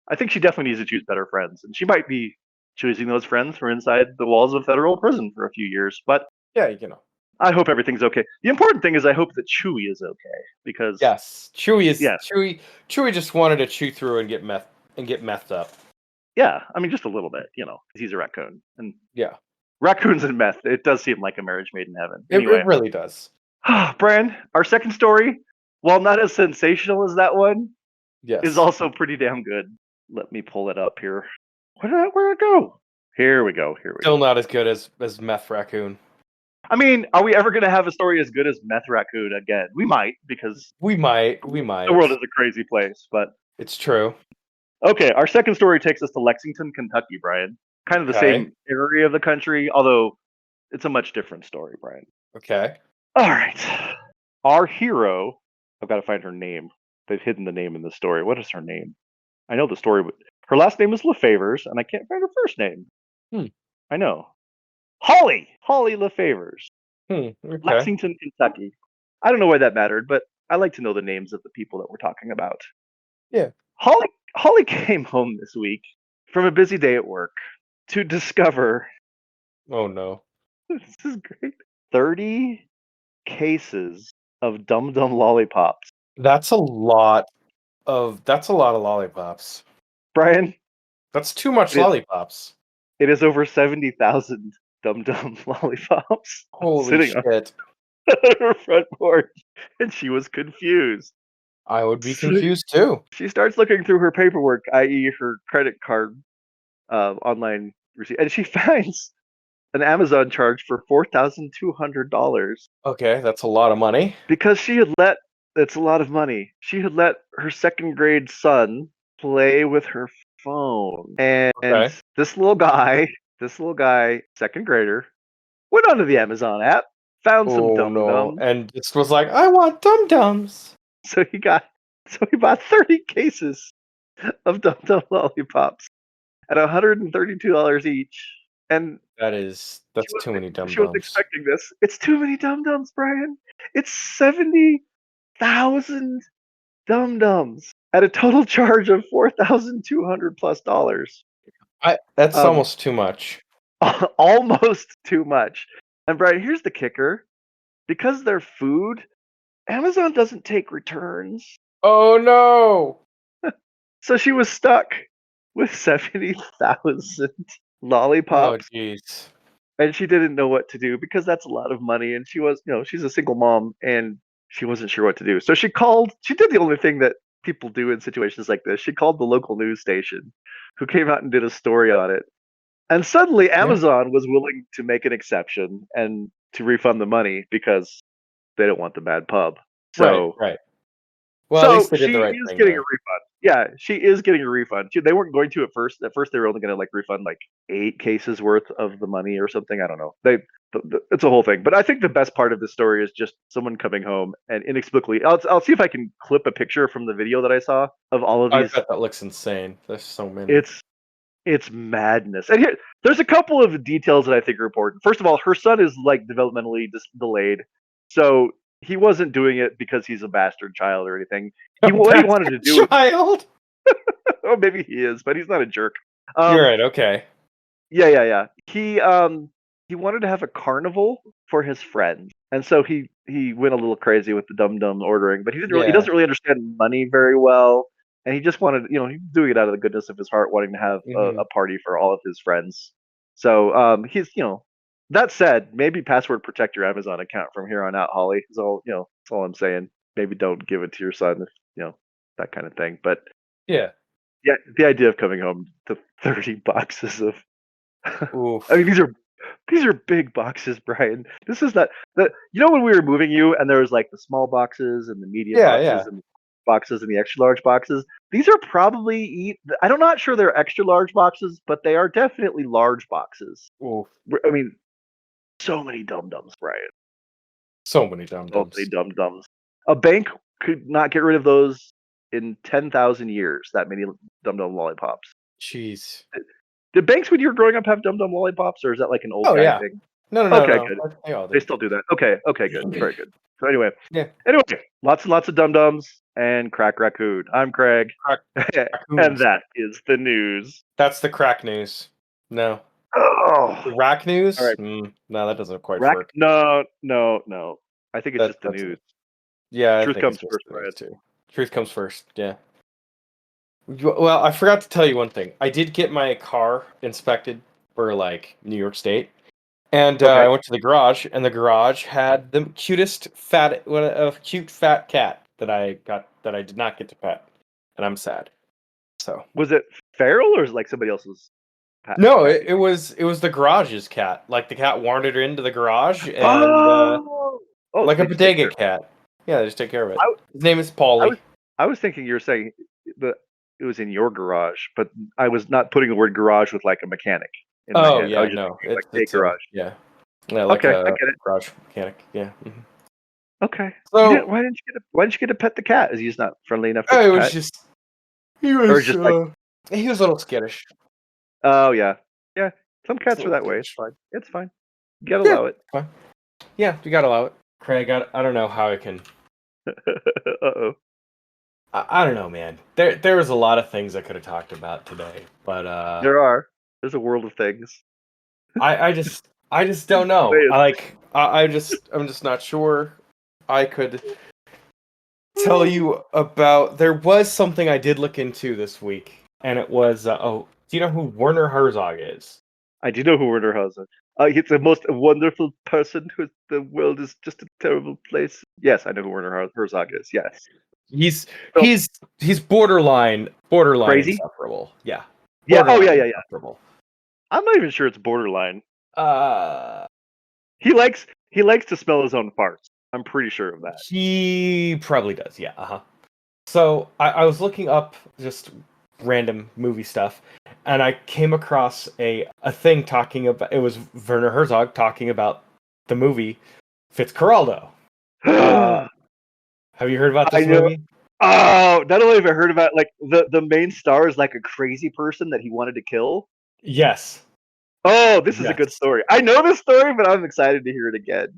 I think she definitely needs to choose better friends. And she might be choosing those friends from inside the walls of federal prison for a few years. But Yeah, I hope everything's okay. The important thing is I hope that Chewie is okay. Because Yes. yeah, Chewie just wanted to chew through and get methed up. yeah, I mean just a little bit, 'cause he's a raccoon. And Yeah. raccoons and meth, it does seem like a marriage made in heaven. It Anyway, really does. Brian, our second story, while not as sensational as that one, Yes. is also pretty damn good. Let me pull it up here. Where'd it go? Here we go. Still not as good as Meth Raccoon. I mean, are we ever going to have a story as good as Meth Raccoon again? We might, because We might. the world is a crazy place. But It's true. okay, our second story takes us to Lexington, Kentucky, Brian. Kind of the Okay. same area of the country, although it's a much different story, Brian. Okay. All right. Our hero, I've got to find her name. They've hidden the name in the story. What is her name? I know the story, but her last name is LaFavors, and I can't find her first name. I know. Holly LaFavors. Okay. Lexington, Kentucky. I don't know why that mattered, but I like to know the names of the people that we're talking about. Yeah. Holly came home this week from a busy day at work to discover, Oh no. this is great, 30 cases of Dum Dum lollipops. That's a lot of lollipops. Brian, That's too much It is- lollipops. it is over 70,000 Dum Dum lollipops Holy sitting on shit. her front porch, and she was confused. I would be confused too. She starts looking through her paperwork, i.e., her credit card online receipt, and she finds an Amazon charge for $4,200 Okay, that's a lot of money. because she had let. That's a lot of money. She had let her second grade son play with her phone, and Okay. this little guy, second grader, went onto the Amazon app, found some Oh Dum no. Dums. And this was like, I want Dum Dums. So he bought 30 cases of Dum Dum lollipops at $132 each. And That's too many Dum she was Dums. expecting this. It's too many Dum Dums, Brian. It's 70,000 Dum Dums at a total charge of $4,200 plus dollars. That's almost too much. Almost too much. And Brian, here's the kicker: because they're food, Amazon doesn't take returns. Oh no. So she was stuck with 70,000 lollipops, Oh jeez. and she didn't know what to do because that's a lot of money. And she was, she's a single mom, and she wasn't sure what to do. So she did the only thing that people do in situations like this. She called the local news station, who came out and did a story on it. And suddenly Amazon was willing to make an exception and to refund the money because they don't want the bad pub. So Right. Well, at least they did she the right is thing. getting there. a refund. Yeah, she is getting a refund. They weren't going to at first. At first, they were only going to like refund like 8 cases worth of the money or something. I don't know. It's a whole thing. But I think the best part of the story is just someone coming home and inexplicably. I'll see if I can clip a picture from the video that I saw of all of I these. bet that looks insane. There's so many. It's madness. And there's a couple of details that I think are important. First of all, her son is like developmentally delayed, so he wasn't doing it because he's a bastard child or anything. What he wanted to do. Child. Oh, maybe he is, but he's not a jerk. You're right. Okay. Yeah. He wanted to have a carnival for his friends, and so he went a little crazy with the Dum Dum ordering. But he doesn't really understand money very well, and he just wanted, he's doing it out of the goodness of his heart, wanting to have a party for all of his friends. So he's that said, maybe password protect your Amazon account from here on out, Holly. That's all I'm saying. Maybe don't give it to your son, that kind of thing. But yeah, the idea of coming home to 30 boxes of oof. I mean, these are big boxes, Brian. This is not when we were moving you, and there was like the small boxes and the medium boxes, and boxes and the extra large boxes. These are probably I'm not sure they're extra large boxes, but they are definitely large boxes. Ooh, I mean, so many dum dums, Brian. so many dum So dums. many dum dums. A bank could not get rid of those in 10,000 years. That many dum dum lollipops. Jeez. Did banks when you were growing up have dum dum lollipops, or is that like an old Oh guy yeah. thing? No, no, no, Okay, no. good. They all They do. still do that. Okay, good, very good. So anyway, Yeah. lots and lots of dum dums and crack raccoon. I'm Craig, and Raccoons. that is the news. That's the crack news. No. Oh, The rack news? all right. No, that doesn't quite work. No. I think it's just the That's news. yeah, I Truth think it's comes just first, the Brian. news too. Truth comes first. Yeah. Well, I forgot to tell you one thing. I did get my car inspected for like New York State, and Okay. I went to the garage, and the garage had the cutest cute fat cat that I did not get to pet, and I'm sad. So Was it feral or is it like somebody else's no, cat? it was the garage's cat. Like the cat wandered into the garage, and Oh, like so a they just take care bodega of it. cat. Yeah, they just take care of it. I, His name is I Paulie. was I was thinking you were saying that it was in your garage, but I was not putting the word garage with like a mechanic in my Oh head. I yeah, was just no, thinking like a it's garage. yeah, like Okay, I a get it. garage mechanic. Yeah. Okay. So Why didn't you get to pet the cat? Is he just not friendly enough to it was pet? just he Or was just like, he was a little skittish. oh yeah. Yeah. Some He's a cats are little that way. It's skittish. fine. It's fine. You gotta Yeah, allow it. fine. Yeah, you gotta allow it. Craig, I don't know how I can. Uh-oh. I don't know, man. There was a lot of things I could have talked about today, but There's a world of things. I just don't know. Wait. I'm just not sure. I could tell you about. There was something I did look into this week, and it was do you know who Werner Herzog is? I do know who Werner Herzog. He's the most wonderful person who the world is just a terrible place. Yes, I know who Werner Herzog is. Yes. He's So, he's borderline crazy? insufferable. Yeah, Yeah. Oh yeah, borderline yeah, yeah. insufferable. I'm not even sure it's borderline. Uh, He likes to smell his own farts. I'm pretty sure of that. he probably does. Yeah. Uh huh. So I was looking up just random movie stuff, and I came across a thing talking about it was Werner Herzog talking about the movie Fitzcarraldo. Have you heard about I this know. movie? Oh, not only have I heard about like the main star is like a crazy person that he wanted to kill. Yes. Oh, this is a good Yes. story. I know this story, but I'm excited to hear it again.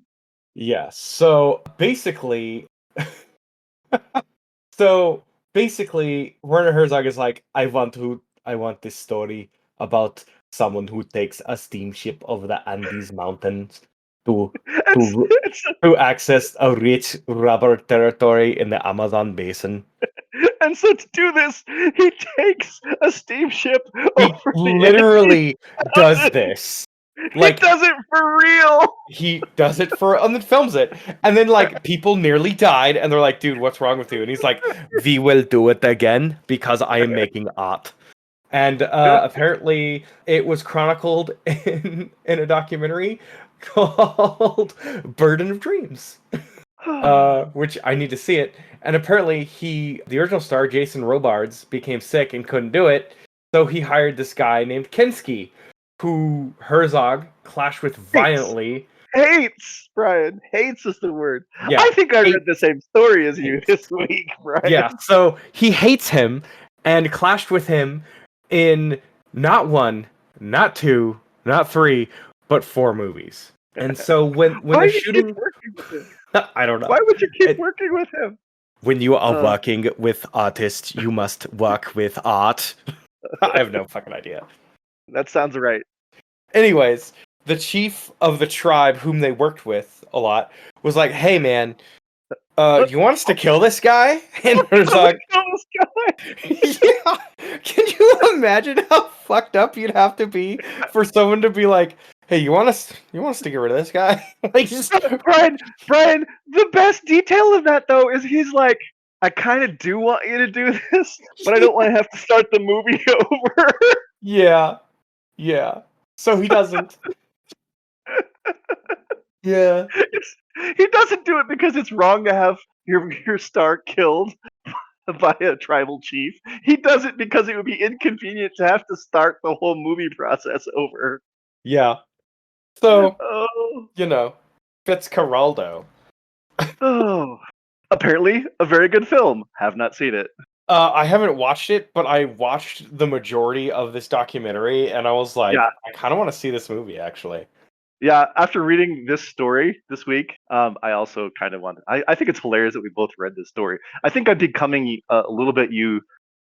Yes. So basically, Werner Herzog is like, I want this story about someone who takes a steamship over the Andes Mountains to It's, to it's, to access a rich rubber territory in the Amazon basin. and so to do this, he takes a steamship He over the Andes literally does Mountains. this. He Like does it for real. he does it and then films it, and then like people nearly died, and they're like, "Dude, what's wrong with you?" And he's like, "We will do it again because I am making art." And apparently, it was chronicled in a documentary called "Burden of Dreams," which I need to see it. And apparently, the original star, Jason Robards, became sick and couldn't do it, so he hired this guy named Kinski, who Herzog clashed with violently. Hates, Brian. Hates is the word. Yeah, I think I read the same story as you hates. this week, Brian. Yeah, so he hates him and clashed with him in not one, not two, not three, but 4 movies. And so when Why the do you keep shooting, working with him? I don't know. Why would you keep It- working with him? when you are working with artists, you must work with art. I have no fucking idea. That sounds right. Anyways, the chief of the tribe whom they worked with a lot was like, "Hey man, you want us to kill this guy?" And Herzog, This guy. yeah. Can you imagine how fucked up you'd have to be for someone to be like, "Hey, you want us to get rid of this guy?" Like just Brian, the best detail of that though is he's like, I kind of do want you to do this, but I don't want to have to start the movie over. yeah. Yeah. So he doesn't. Yeah. He doesn't do it because it's wrong to have your star killed. by a tribal chief. He does it because it would be inconvenient to have to start the whole movie process over. Yeah. So, Oh, Fitzcarraldo. oh. Apparently, a very good film. Have not seen it. I haven't watched it, but I watched the majority of this documentary, and I was like, Yeah. I kind of want to see this movie, actually. Yeah, after reading this story this week, I also kind of want. I think it's hilarious that we both read this story. I think I'm becoming a little bit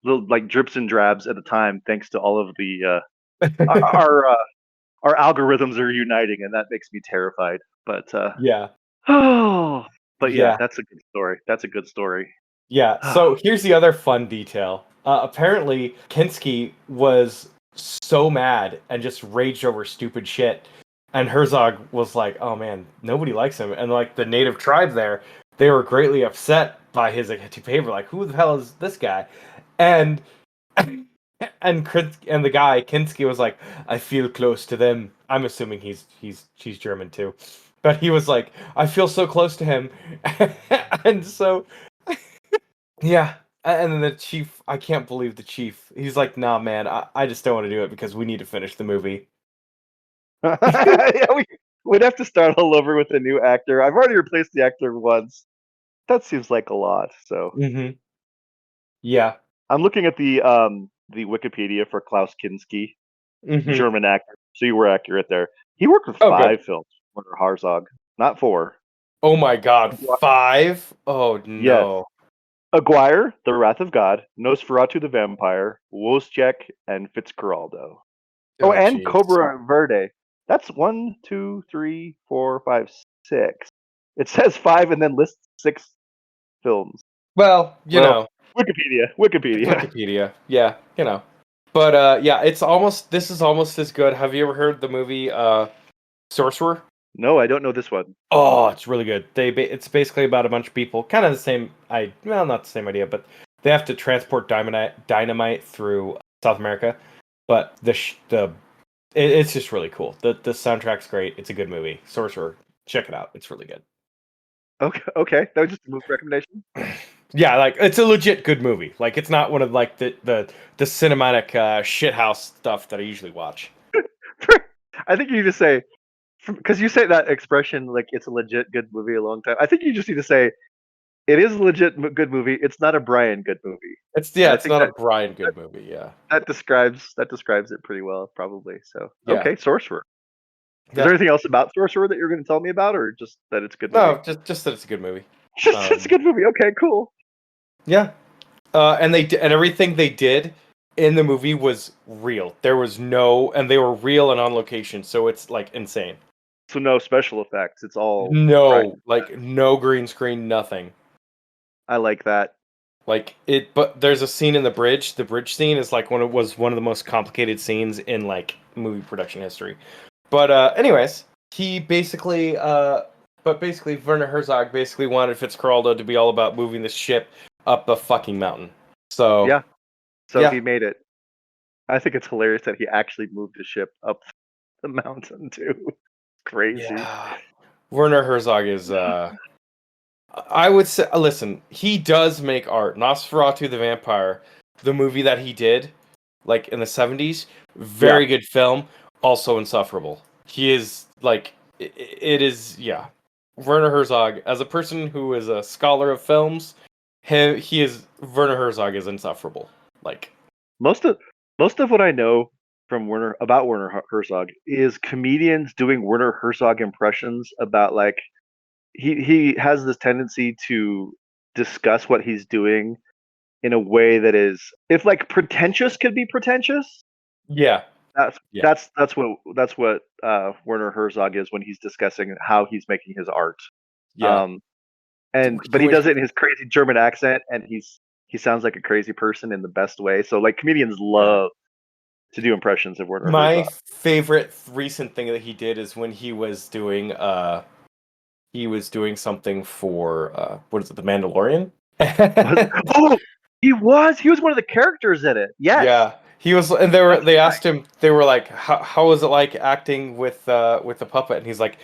little like drips and drabs at a time, thanks to all of the our our algorithms are uniting, and that makes me terrified. But Yeah. oh, but yeah, Yeah. that's a good story. That's a good story. Yeah. So here's the other fun detail. Apparently, Kinski was so mad and just raged over stupid shit. And Herzog was like, oh man, nobody likes him. And like the native tribe there, they were greatly upset by his behavior. Like, who the hell is this guy? And and the guy Kinski was like, I feel close to them. I'm assuming she's German too, but he was like, I feel so close to him, and so yeah. And then the chief, I can't believe the chief. He's like, nah, man, I just don't want to do it because we need to finish the movie. Yeah, we'd have to start all over with a new actor. I've already replaced the actor once. That seems like a lot. So Mm-hmm. Yeah. I'm looking at the Wikipedia for Klaus Kinski, Mm-hmm. German actor. So you were accurate there. He worked with Oh, 5 good. films. Werner Herzog, not 4. Oh my God, 5? Oh Yes. no. Aguirre, The Wrath of God, Nosferatu the Vampire, Wozzeck, and Fitzcarraldo. Oh, and jeez. Cobra Verde. That's 1, 2, 3, 4, 5, 6. It says 5 and then lists 6 films. Well, you know. Wikipedia. Yeah, you know. But yeah, this is almost as good. Have you ever heard the movie Sorcerer? No, I don't know this one. Oh, it's really good. It's basically about a bunch of people, kind of the same. Well, not the same idea, but they have to transport dynamite through South America. But it's just really cool. The soundtrack's great. It's a good movie. Sorcerer, check it out. It's really good. Okay. That was just a movie recommendation. Yeah, like it's a legit good movie. Like it's not one of like the cinematic shithouse stuff that I usually watch. I think you need to say, because you say that expression like it's a legit good movie a long time. I think you just need to say it is a legit good movie. It's not a Brian good movie. It's not a Brian good movie. Yeah, that describes it pretty well, probably. So yeah. Okay, Sorcerer. Is there anything else about Sorcerer that you're going to tell me about, or just that it's a good movie? No, just that it's a good movie. It's a good movie. Okay, cool. Yeah, and everything they did in the movie was real. There was and they were real and on location, so it's like insane. So no special effects. It's all no green screen, nothing. I like that. Like it, but there's a scene in the bridge. The bridge scene is like one of the most complicated scenes in like movie production history. But anyways, Werner Herzog basically wanted Fitzcarraldo to be all about moving the ship up the fucking mountain. So yeah, he made it. I think it's hilarious that he actually moved the ship up the mountain too. Crazy. Yeah. Werner Herzog is I would say, listen, he does make art. Nosferatu the Vampire, the movie that he did, like in the 70s, very good film, also insufferable. He is, like, it is, yeah. Werner Herzog, as a person who is a scholar of films, Werner Herzog is insufferable. Like, most of what I know from Werner Herzog is comedians doing Werner Herzog impressions about, like, he has this tendency to discuss what he's doing in a way that is, if like pretentious could be pretentious. Yeah. That's what Werner Herzog is when he's discussing how he's making his art. Yeah. But he does it in his crazy German accent, and he sounds like a crazy person in the best way. So like comedians love to do impressions of Werner Herzog. My favorite recent thing that he did is when he was doing something for what is it, The Mandalorian? He was one of the characters in it. Yes. Yeah. He was, and they asked him, they were like, how was it like acting with the puppet? And he's like,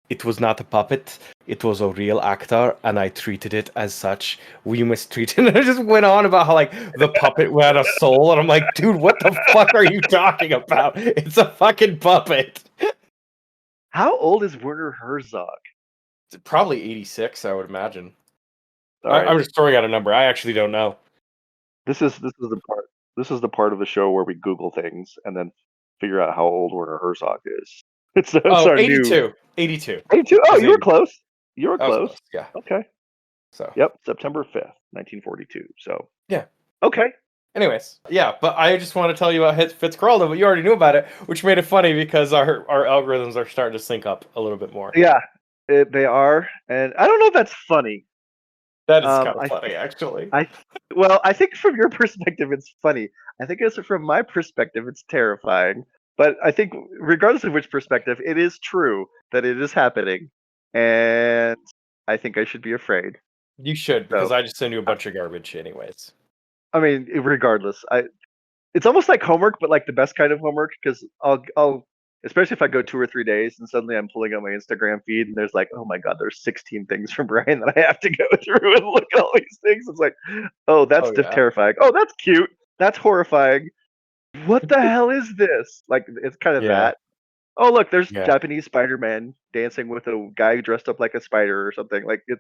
It was not a puppet. It was a real actor, and I treated it as such. We mistreated." And I just went on about how like the puppet had a soul, and I'm like, dude, what the fuck are you talking about? It's a fucking puppet. How old is Werner Herzog? Probably 86, I would imagine. All right. I'm just throwing out a number. I actually don't know. This is the part. This is the part of the show where we Google things and then figure out how old Werner Herzog is. It's Oh, our 82. new 82. 82. Oh, He's you were 82. close. You were I was close. close, yeah. Okay. So Yep, September 5th, 1942. So yeah. okay. Anyways, yeah, but I just want to tell you about Fitzcarraldo, but you already knew about it, which made it funny because our algorithms are starting to sync up a little bit more. Yeah, they are, and I don't know if that's funny. That is kind of I funny, actually. I think from your perspective it's funny. I think it's from my perspective it's terrifying. But I think regardless of which perspective, it is true that it is happening, and I think I should be afraid. You should, because So I just send you a bunch of garbage, anyways. I mean, regardless, it's almost like homework, but like the best kind of homework because I'll especially if I go 2 or 3 days and suddenly I'm pulling up my Instagram feed and there's like, oh my god, there's 16 things from Brian that I have to go through and look at all these things. It's like, oh, that's Oh, yeah. terrifying. Oh, that's cute. That's horrifying. What the hell is this? Like, it's kind of Yeah. that. Oh, look, there's Yeah. Japanese Spider-Man dancing with a guy dressed up like a spider or something. Like, you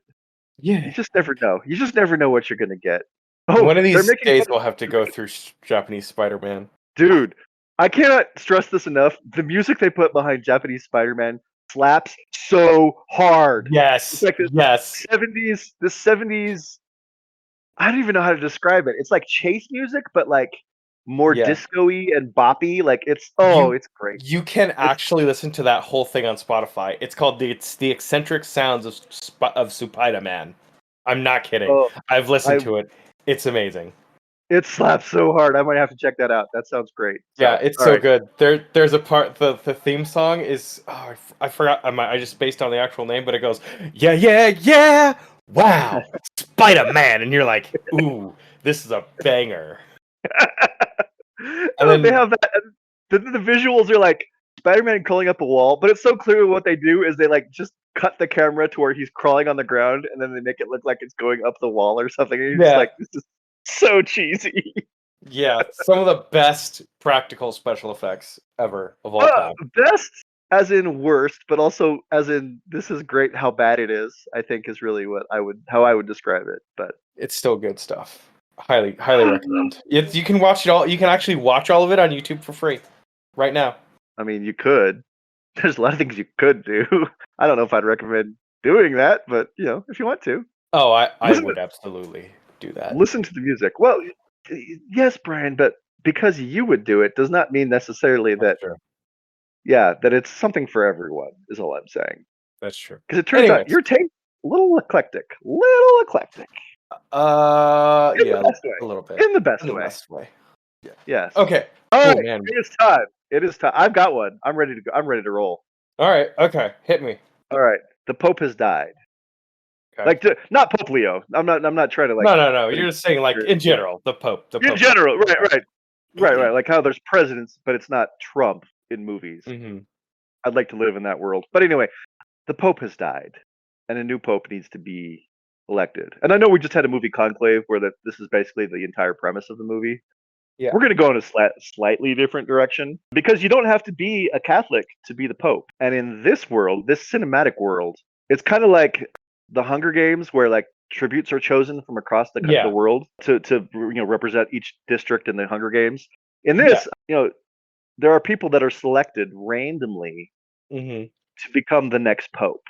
Yeah. just never know. You just never know what you're gonna get. Oh, One of they're these making days fun we'll have to go through Japanese Spider-Man. Dude, I cannot stress this enough. The music they put behind Japanese Spider-Man slaps so hard. Yes. It's like this Yes. 70s. I don't even know how to describe it. It's like chase music, but like more Yeah. disco-y and boppy. Like it's it's great. You can actually listen to that whole thing on Spotify. It's called the eccentric sounds of Spider-Man. I'm not kidding. Oh, I've listened I to it. It's amazing. it slaps so hard. I might have to check that out. That sounds great. Yeah, So, it's all so right. good. There's a part the theme song is I forgot I just spaced on the actual name, but it goes yeah yeah yeah wow Spider-Man, and you're like, ooh, this is a banger. And Oh, they then have that. And the visuals are like Spider-Man crawling up a wall, but it's so clear what they do is they like just cut the camera to where he's crawling on the ground, and then they make it look like it's going up the wall or something. And you're just yeah like, this is so cheesy. yeah some of the best practical special effects ever of all time. Best as in worst, but also as in this is great. How bad it is, I think, is really how I would describe it. But It's still good stuff. Highly recommend. You can watch it all. You can actually watch all of it on YouTube for free right now. I mean, you could. There's a lot of things you could do. I don't know if I'd recommend doing that, but if you want to. Oh, I Listen would absolutely do that. Listen to the music. Well, yes, Brian, but because you would do it does not mean necessarily That's true. that it's something for everyone, is all I'm saying. That's true. Because it turns out your taste a little eclectic. Little eclectic. Yeah, best way. a little bit. In the best In the way. best way. Yeah. Yes. Okay. All Oh right, man. it is time. It is time. I've got one. I'm ready to go. I'm ready to roll. All right. Okay. Hit me. All right. The Pope has died. Okay. Like not Pope Leo. I'm not trying to like No. You're just saying like in general, the Pope. in general, right. Like how there's presidents, but it's not Trump in movies. Mm-hmm. I'd like to live in that world. But anyway, the Pope has died, and a new Pope needs to be elected. And I know we just had a movie Conclave where this is basically the entire premise of the movie. Yeah. We're going to go in a slightly different direction because you don't have to be a Catholic to be the Pope. And in this world, this cinematic world, it's kind of like the Hunger Games where like tributes are chosen from across the world to represent each district in the Hunger Games. In this, there are people that are selected randomly to become the next Pope,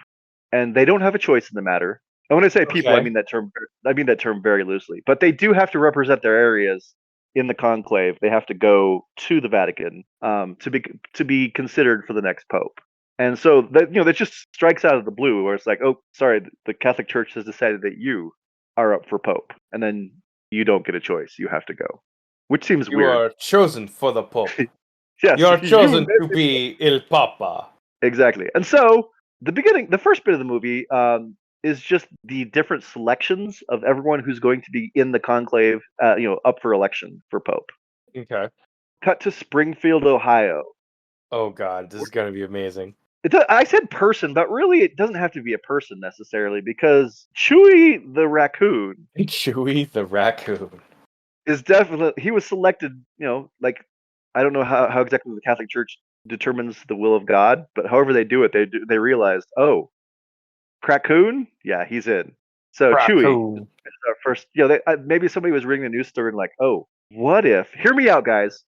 and they don't have a choice in the matter. And when I say people, I mean that term very loosely. But they do have to represent their areas in the conclave. They have to go to the Vatican to be considered for the next Pope. And so that just strikes out of the blue, where it's like, oh, sorry, the Catholic Church has decided that you are up for Pope, and then you don't get a choice. You have to go, which seems weird. You are chosen for the Pope. Yes, you are chosen to be Il Papa. Exactly. And so the first bit of the movie is just the different selections of everyone who's going to be in the conclave, up for election for Pope. Okay. Cut to Springfield, Ohio. Oh God, this is gonna be amazing. I said person, but really it doesn't have to be a person necessarily because Chewie the raccoon Chewie the raccoon. is definitely he was selected. Like I don't know how exactly the Catholic Church determines the will of God, but however they do it, they realized, oh, raccoon, yeah, he's in. So Chewie Raccoon. is our first. Maybe somebody was reading the news story and like, oh, what if? Hear me out, guys.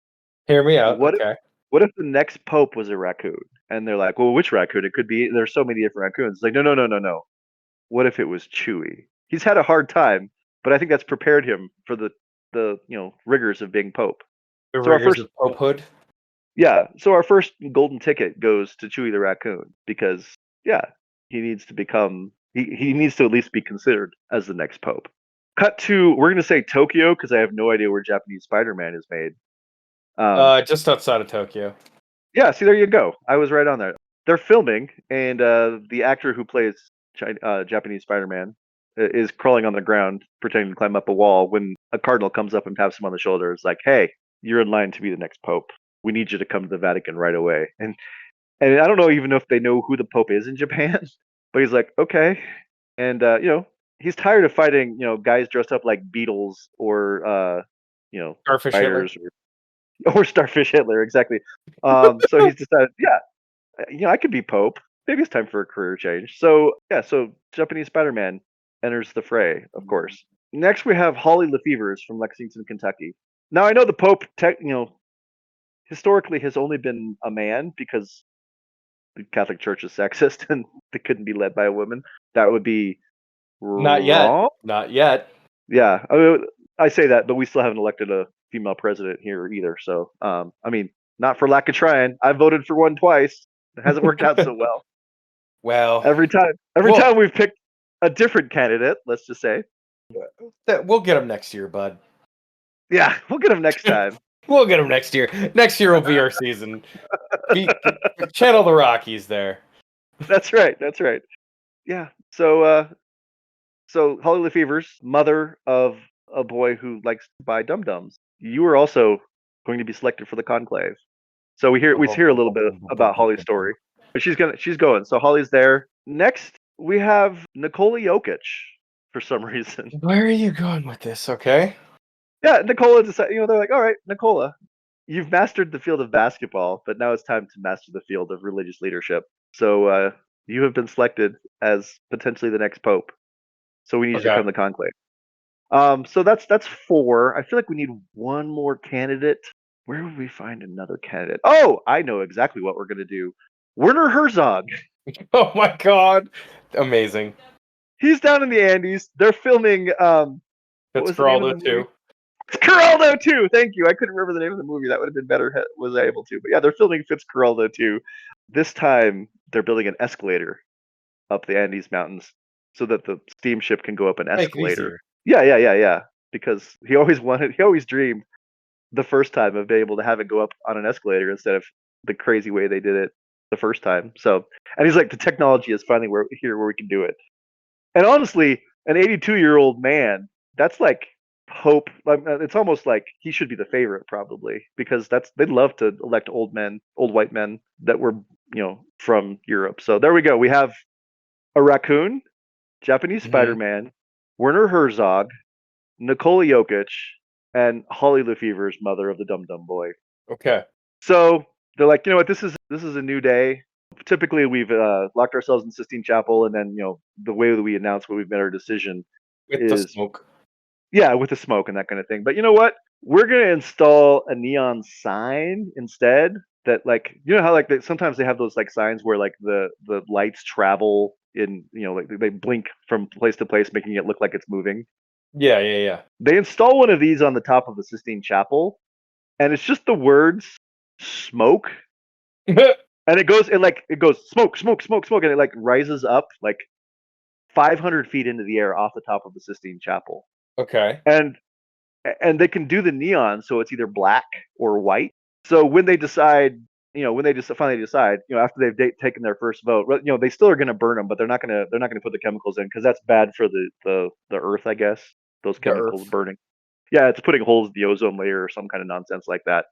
Hear me out. What Okay. what if the next pope was a raccoon? And they're like, well, which raccoon? It could be. There's so many different raccoons. It's like, no, no, no, no, no. What if it was Chewie? He's had a hard time, but I think that's prepared him for the rigors of being pope. The So our rigors first, of popehood. yeah. So our first golden ticket goes to Chewie the raccoon because yeah, he needs to become. He needs to at least be considered as the next pope. Cut to we're gonna say Tokyo because I have no idea where Japanese Spider-Man is made. Just outside of Tokyo. Yeah, see, there you go. I was right on there. They're filming, and the actor who plays Japanese Spider-Man is crawling on the ground, pretending to climb up a wall. When a cardinal comes up and taps him on the shoulder, it's like, "Hey, you're in line to be the next pope. We need you to come to the Vatican right away." And I don't know even if they know who the pope is in Japan, but he's like, "Okay," and he's tired of fighting guys dressed up like beetles or Starfish Hitler. spiders or Starfish Hitler, exactly. So he's decided, yeah, I could be Pope. Maybe it's time for a career change. So yeah, so Japanese Spider-Man enters the fray, of course. Next we have Holly Lefevers from Lexington, Kentucky. Now I know the Pope, historically has only been a man because the Catholic Church is sexist and they couldn't be led by a woman. That would be Not yet. wrong. Not yet. Yeah, I say that, but we still haven't elected a female president here either. So, not for lack of trying. I voted for one twice. It hasn't worked out so well. Well, Every time we've picked a different candidate, let's just say. we'll get him next year, bud. Yeah, we'll get him next time. We'll get him next year. Next year will be our season. Channel the Rockies there. That's right. That's right. Yeah. So Holly Lefevers, mother of a boy who likes to buy dum dums. You are also going to be selected for the conclave. So we hear a little bit about Holly's story, but she's going. So Holly's there. Next we have Nikola Jokic for some reason. Where are you going with this? Okay. Yeah, Nikola decided. They're like, all right, Nikola, you've mastered the field of basketball, but now it's time to master the field of religious leadership. So you have been selected as potentially the next pope. So we need you to come to the conclave. So that's 4. I feel like we need one more candidate. Where would we find another candidate? Oh, I know exactly what we're gonna do. Werner Herzog. Oh my God! Amazing. He's down in the Andes. They're filming. Fitzcarraldo too. Fitzcarraldo 2. Thank you. I couldn't remember the name of the movie. That would have been better was I able to. But yeah, they're filming Fitzcarraldo 2. This time they're building an escalator up the Andes Mountains so that the steamship can go up an escalator. Yeah. Because he always dreamed the first time of being able to have it go up on an escalator instead of the crazy way they did it the first time. So, and he's like, the technology is finally here where we can do it. And honestly, an 82-year-old man, that's like hope. It's almost like he should be the favorite probably because they'd love to elect old white men that were from Europe. So there we go. We have a raccoon, Japanese Spider-Man, Werner Herzog, Nikola Jokic, and Holly Lefevers, mother of the Dum Dum Boy. Okay. So they're like, you know what, this is a new day. Typically, we've locked ourselves in Sistine Chapel, and then the way that we announce what we've made our decision With the smoke. Yeah, with the smoke and that kind of thing. But you know what? We're gonna install a neon sign instead. That how sometimes they have those signs where the lights travel in they blink from place to place, making it look like it's moving. Yeah. They install one of these on the top of the Sistine Chapel, and it's just the words "smoke," and it goes smoke, smoke, smoke, smoke, and it rises up 500 feet into the air off the top of the Sistine Chapel. Okay. And they can do the neon so it's either black or white. So when they decide, finally decide, after they've taken their first vote, they still are going to burn them, but they're not going to put the chemicals in because that's bad for the earth, I guess. Those chemicals burning. Yeah, it's putting holes in the ozone layer or some kind of nonsense like that.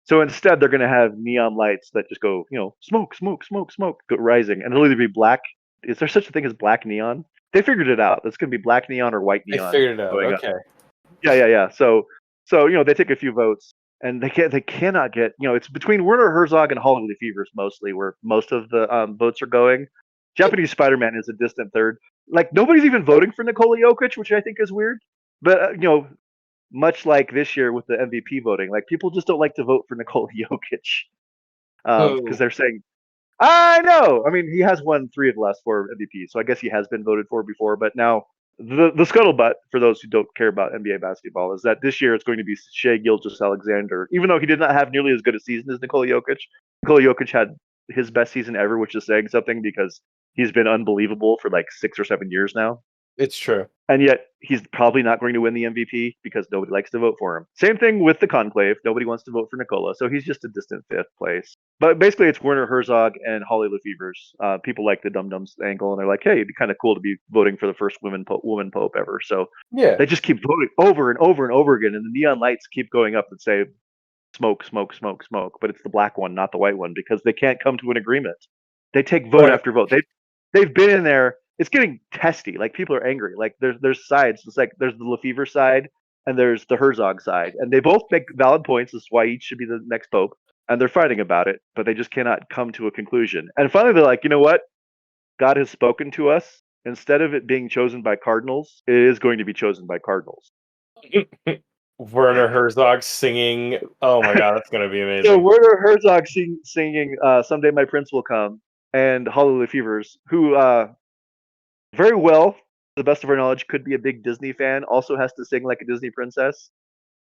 So instead, they're going to have neon lights that just go, smoke, smoke, smoke, smoke, go rising, and it'll either be black. Is there such a thing as black neon? They figured it out. It's going to be black neon or white They neon figured it out. going up. Okay. Yeah. So they take a few votes, and they cannot get, it's between Werner Herzog and Hollywood Fevers mostly, where most of the votes are going. Japanese Spider-Man is a distant third. Like nobody's even voting for Nikola Jokic, which I think is weird. But much like this year with the MVP voting, like people just don't like to vote for Nikola Jokic because they're saying, I know. I mean, he has won 3 of the last 4 MVPs, so I guess he has been voted for before. But now the scuttlebutt for those who don't care about NBA basketball is that this year it's going to be Shai Gilgeous-Alexander, even though he did not have nearly as good a season as Nikola Jokic. Nikola Jokic had his best season ever, which is saying something because he's been unbelievable for like 6 or 7 years now. It's true. And yet he's probably not going to win the MVP because nobody likes to vote for him. Same thing with the Conclave. Nobody wants to vote for Nikola, so he's just a distant 5th place. But basically, it's Werner Herzog and Holly Lefevers. People like the Dum Dums angle, and they're like, hey, it'd be kind of cool to be voting for the first woman pope ever. So they just keep voting over and over and over again, and the neon lights keep going up and say, smoke, smoke, smoke, smoke. But it's the black one, not the white one, because they can't come to an agreement. They take vote after vote. They've been in there. It's getting testy. Like people are angry. Like there's sides. It's like there's the Lefevre side and there's the Herzog side, and they both make valid points as to why each should be the next pope, and they're fighting about it, but they just cannot come to a conclusion. And finally, they're like, you know what? God has spoken to us. Instead of it being chosen by cardinals, it is going to be chosen by cardinals. Werner Herzog singing. Oh my god, that's gonna be amazing. So Werner Herzog singing "Someday My Prince Will Come," and Holly Lefevers, who very well, to the best of our knowledge, could be a big Disney fan, also has to sing like a Disney princess.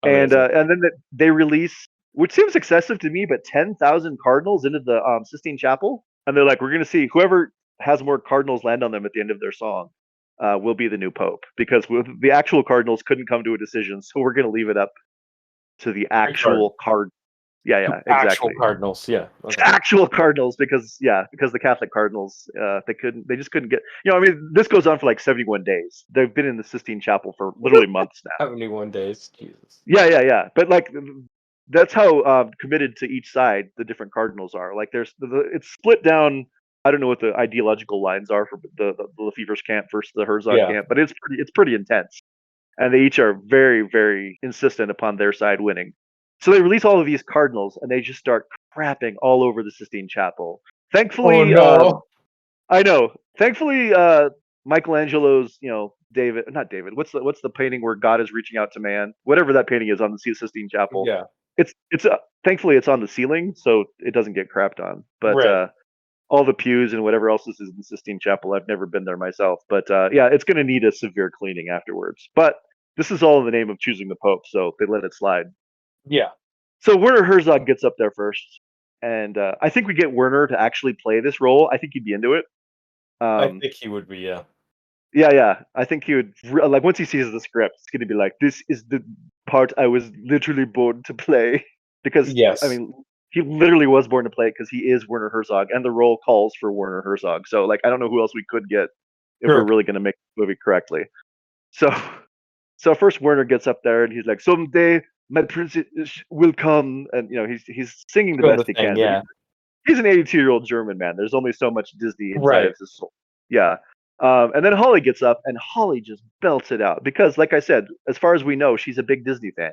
Amazing. And then they release, which seems excessive to me, but 10,000 cardinals into the Sistine Chapel, and they're like, we're going to see whoever has more cardinals land on them at the end of their song will be the new pope, because the actual cardinals couldn't come to a decision, so we're going to leave it up to the actual cardinals. Yeah, exactly. Actual cardinals, yeah. Okay. Actual cardinals, because the Catholic cardinals, they just couldn't get. I mean, this goes on for like 71 days. They've been in the Sistine Chapel for literally months now. 71 days, Jesus. Yeah. But like, that's how committed to each side the different cardinals are. Like, it's split down. I don't know what the ideological lines are for the Lefevre's camp versus the Herzog camp, but it's pretty intense, and they each are very, very insistent upon their side winning. So they release all of these cardinals, and they just start crapping all over the Sistine Chapel. Thankfully, I know. Thankfully, Michelangelo's, not David. What's the painting where God is reaching out to man? Whatever that painting is on the Sistine Chapel. Yeah. It's thankfully it's on the ceiling, so it doesn't get crapped on. But all the pews and whatever else is in the Sistine Chapel, I've never been there myself. But it's going to need a severe cleaning afterwards. But this is all in the name of choosing the Pope, so they let it slide. Yeah. So Werner Herzog gets up there first, and I think we get Werner to actually play this role. I think he'd be into it. I think he would be, yeah. Yeah. I think he would, like, once he sees the script, it's going to be like, this is the part I was literally born to play. Because, yes. I mean, he literally was born to play it because he is Werner Herzog, and the role calls for Werner Herzog. So, like, I don't know who else we could get if we're really going to make the movie correctly. So first Werner gets up there, and he's like, someday my prince will come, and he's singing the best he can. Yeah. He's an 82-year-old German man. There's only so much Disney inside of his soul. Yeah. And then Holly gets up, and Holly just belts it out because, like I said, as far as we know, she's a big Disney fan,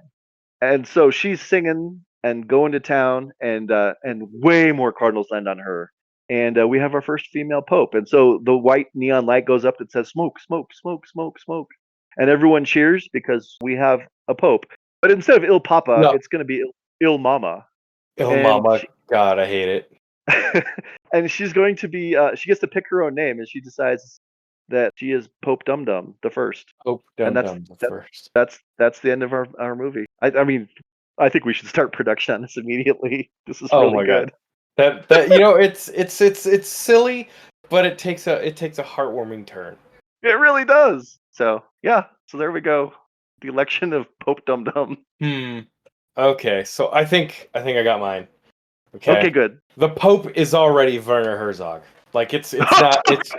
and so she's singing and going to town, and way more cardinals land on her, and we have our first female pope, and so the white neon light goes up that says "smoke, smoke, smoke, smoke, smoke," and everyone cheers because we have a pope. But instead of Il Papa, it's going to be Il Mama. Mama. God, I hate it. And she's going to be, she gets to pick her own name, and she decides that she is Pope Dum Dum the First. Pope Dum Dum the First. That's the end of our movie. I mean, I think we should start production on this immediately. This is really good. God. That it's silly, but it takes a heartwarming turn. It really does. So there we go. The election of Pope Dum Dum. Okay, so I think I got mine. Okay, good. The Pope is already Werner Herzog. Like it's not it's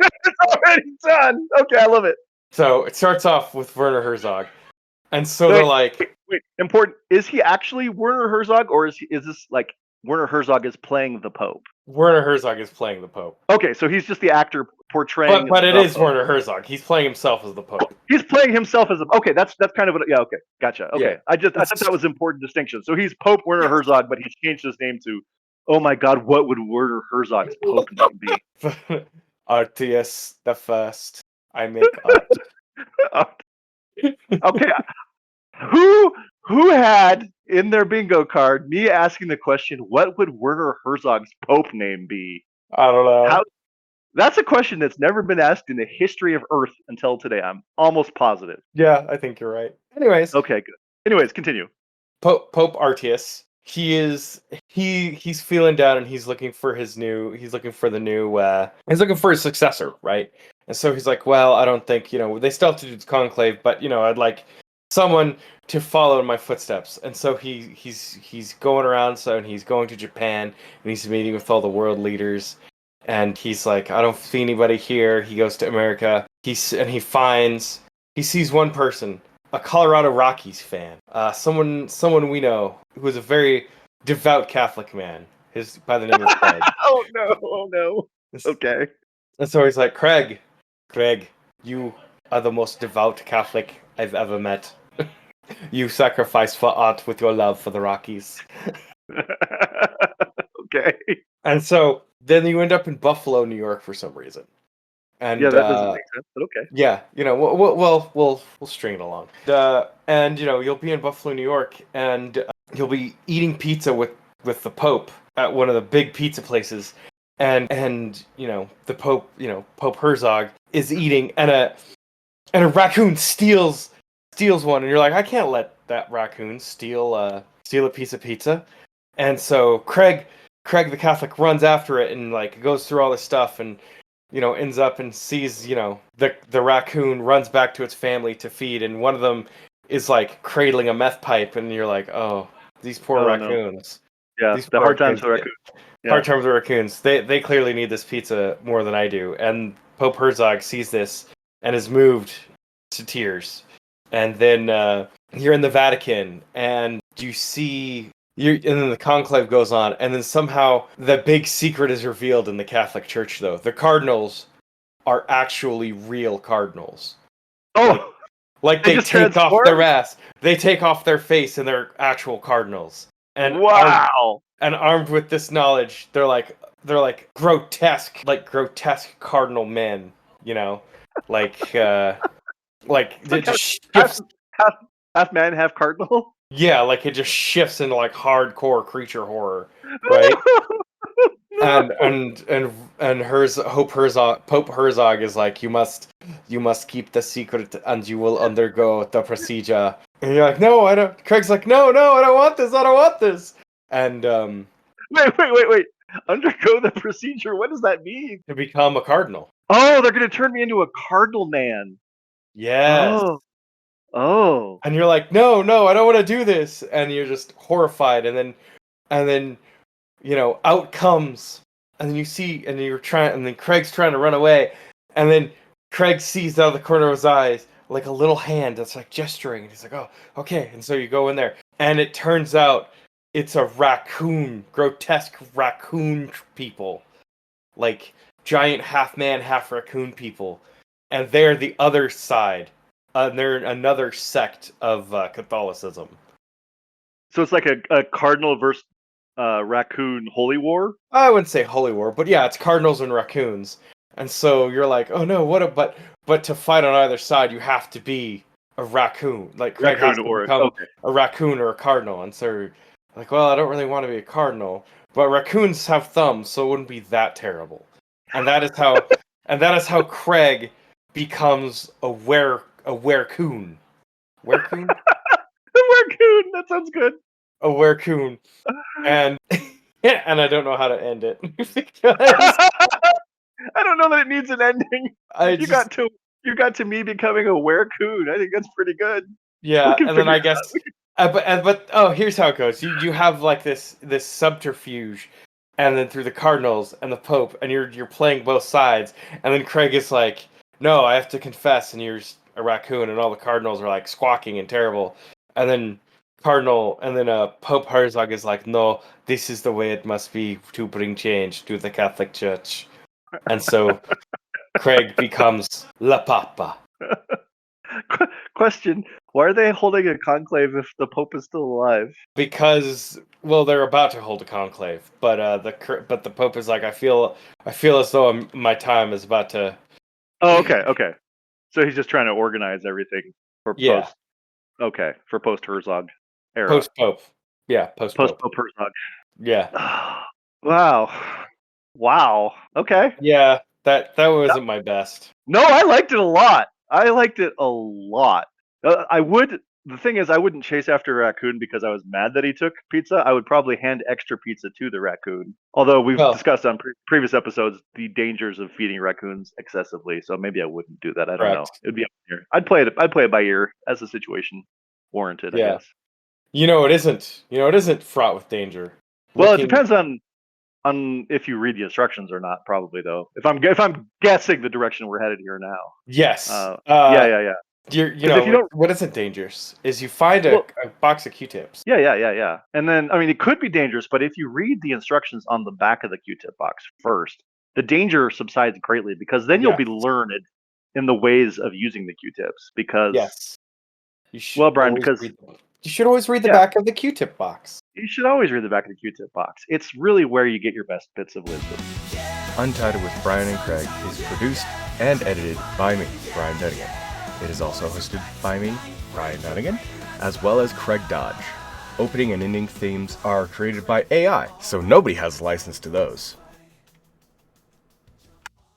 already done. Okay, I love it. So it starts off with Werner Herzog, and so they're like, Wait, important. Is he actually Werner Herzog, or is this like Werner Herzog is playing the Pope? Werner Herzog is playing the Pope. Okay, so he's just the actor portraying. But it the is Pope. Werner Herzog. He's playing himself as the Pope. He's playing himself as a. Okay, that's kind of what. Yeah. Okay, gotcha. Okay, Yeah. I thought that was an important distinction. So he's Pope Werner Herzog, but he's changed his name to. Oh my God, what would Werner Herzog's Pope name be? RTS the first. I make art. Okay, who had in their bingo card me asking the question, what would Werner Herzog's Pope name be? I don't know. That's a question that's never been asked in the history of Earth until today. I'm almost positive. Yeah, I think you're right. Anyways, Okay, good. Anyways, continue. Pope Artius. He's feeling down and he's looking for his successor, right? And so he's like, well, I don't think, they still have to do the conclave, but I'd like someone to follow in my footsteps. And so he's going around, and he's going to Japan and he's meeting with all the world leaders. And he's like, I don't see anybody here. He goes to America. He sees one person, a Colorado Rockies fan, someone we know who is a very devout Catholic man. By the name of Craig. Oh no. Okay. And so he's like, Craig, you are the most devout Catholic I've ever met. You sacrifice for art with your love for the Rockies. Okay. And so then you end up in Buffalo, New York for some reason. And yeah, that doesn't make sense, but okay. Yeah, we'll string it along. And you'll be in Buffalo, New York, and you'll be eating pizza with the Pope at one of the big pizza places, and the Pope, Pope Herzog is eating, and a raccoon steals one, and you're like, I can't let that raccoon steal a piece of pizza. And so Craig the Catholic runs after it and like goes through all this stuff and ends up and sees the raccoon runs back to its family to feed, and one of them is like cradling a meth pipe, and you're like, oh, these poor raccoons. No. Yeah, the hard times with raccoons. Yeah. Hard times with raccoons. They clearly need this pizza more than I do. And Pope Herzog sees this and is moved to tears. And then you're in the Vatican, and you see. And then the conclave goes on, and then somehow the big secret is revealed in the Catholic Church, though. The cardinals are actually real cardinals. Oh! Like they take off their mask. They take off their face, and they're actual cardinals. And wow! Armed with this knowledge, they're like grotesque cardinal men, like it just shifts. Half man, half cardinal. Yeah, like it just shifts into like hardcore creature horror, right? and Pope Herzog is like, you must keep the secret and you will undergo the procedure. And you're like, no, I don't. Craig's like, no, I don't want this. And wait. Undergo the procedure. What does that mean? To become a cardinal. Oh, they're gonna turn me into a cardinal man. Yes. Oh. And you're like, no, I don't want to do this. And you're just horrified. And then, out comes, and then you see, and then Craig's trying to run away. And then Craig sees out of the corner of his eyes, like a little hand that's like gesturing. And he's like, oh, okay. And so you go in there, and it turns out it's a raccoon, grotesque raccoon people. Like giant half man, half raccoon people. And they're the other side. They're another sect of Catholicism. So it's like a cardinal versus raccoon holy war? I wouldn't say holy war, but yeah, it's cardinals and raccoons. And so you're like, oh no, but to fight on either side, you have to be a raccoon. Like Craig has to become a raccoon or a cardinal. And so you're like, well, I don't really want to be a cardinal, but raccoons have thumbs, so it wouldn't be that terrible. And that is how Craig becomes a wercoon. Wercoon? A wercoon, that sounds good. A wercoon. And I don't know how to end it. I don't know that it needs an ending. You got to me becoming a wercoon. I think that's pretty good. Yeah, and then I guess but here's how it goes. You have like this subterfuge, and then through the cardinals and the Pope, and you're playing both sides, and then Craig is like, no, I have to confess, and you're a raccoon, and all the cardinals are like squawking and terrible, and then Cardinal, and then Pope Herzog is like, no, this is the way it must be to bring change to the Catholic Church. And so Craig becomes La Papa. Question: why are they holding a conclave if the Pope is still alive? Because, well, they're about to hold a conclave, but the Pope is like, I feel as though my time is about to. Oh, okay. So he's just trying to organize everything for Yeah. post. Okay, for post Herzog era. Post Pope. Yeah, post Post Pope. Pope Herzog. Yeah. Wow. Okay. Yeah, that wasn't my best. No, I liked it a lot. I would. The thing is, I wouldn't chase after a raccoon because I was mad that he took pizza. I would probably hand extra pizza to the raccoon. Although we've discussed on previous episodes the dangers of feeding raccoons excessively, so maybe I wouldn't do that. I don't know. It'd be up here. I'd play it by ear as the situation warranted. Yeah. I guess. It isn't fraught with danger. Well, it depends on if you read the instructions or not. Probably though. If I'm guessing the direction we're headed here now. Yes. Yeah. What isn't dangerous is you find a box of Q-tips. Yeah. And then, I mean, it could be dangerous, but if you read the instructions on the back of the Q-tip box first, the danger subsides greatly because then you'll be learned in the ways of using the Q-tips. Because, Brian, you should always read the back of the Q-tip box. You should always read the back of the Q-tip box. It's really where you get your best bits of wisdom. Untitled with Brian and Craig is produced and edited by me, Brian Dunnigan. It is also hosted by me, Brian Dunnigan, as well as Craig Dodge. Opening and ending themes are created by AI, so nobody has license to those.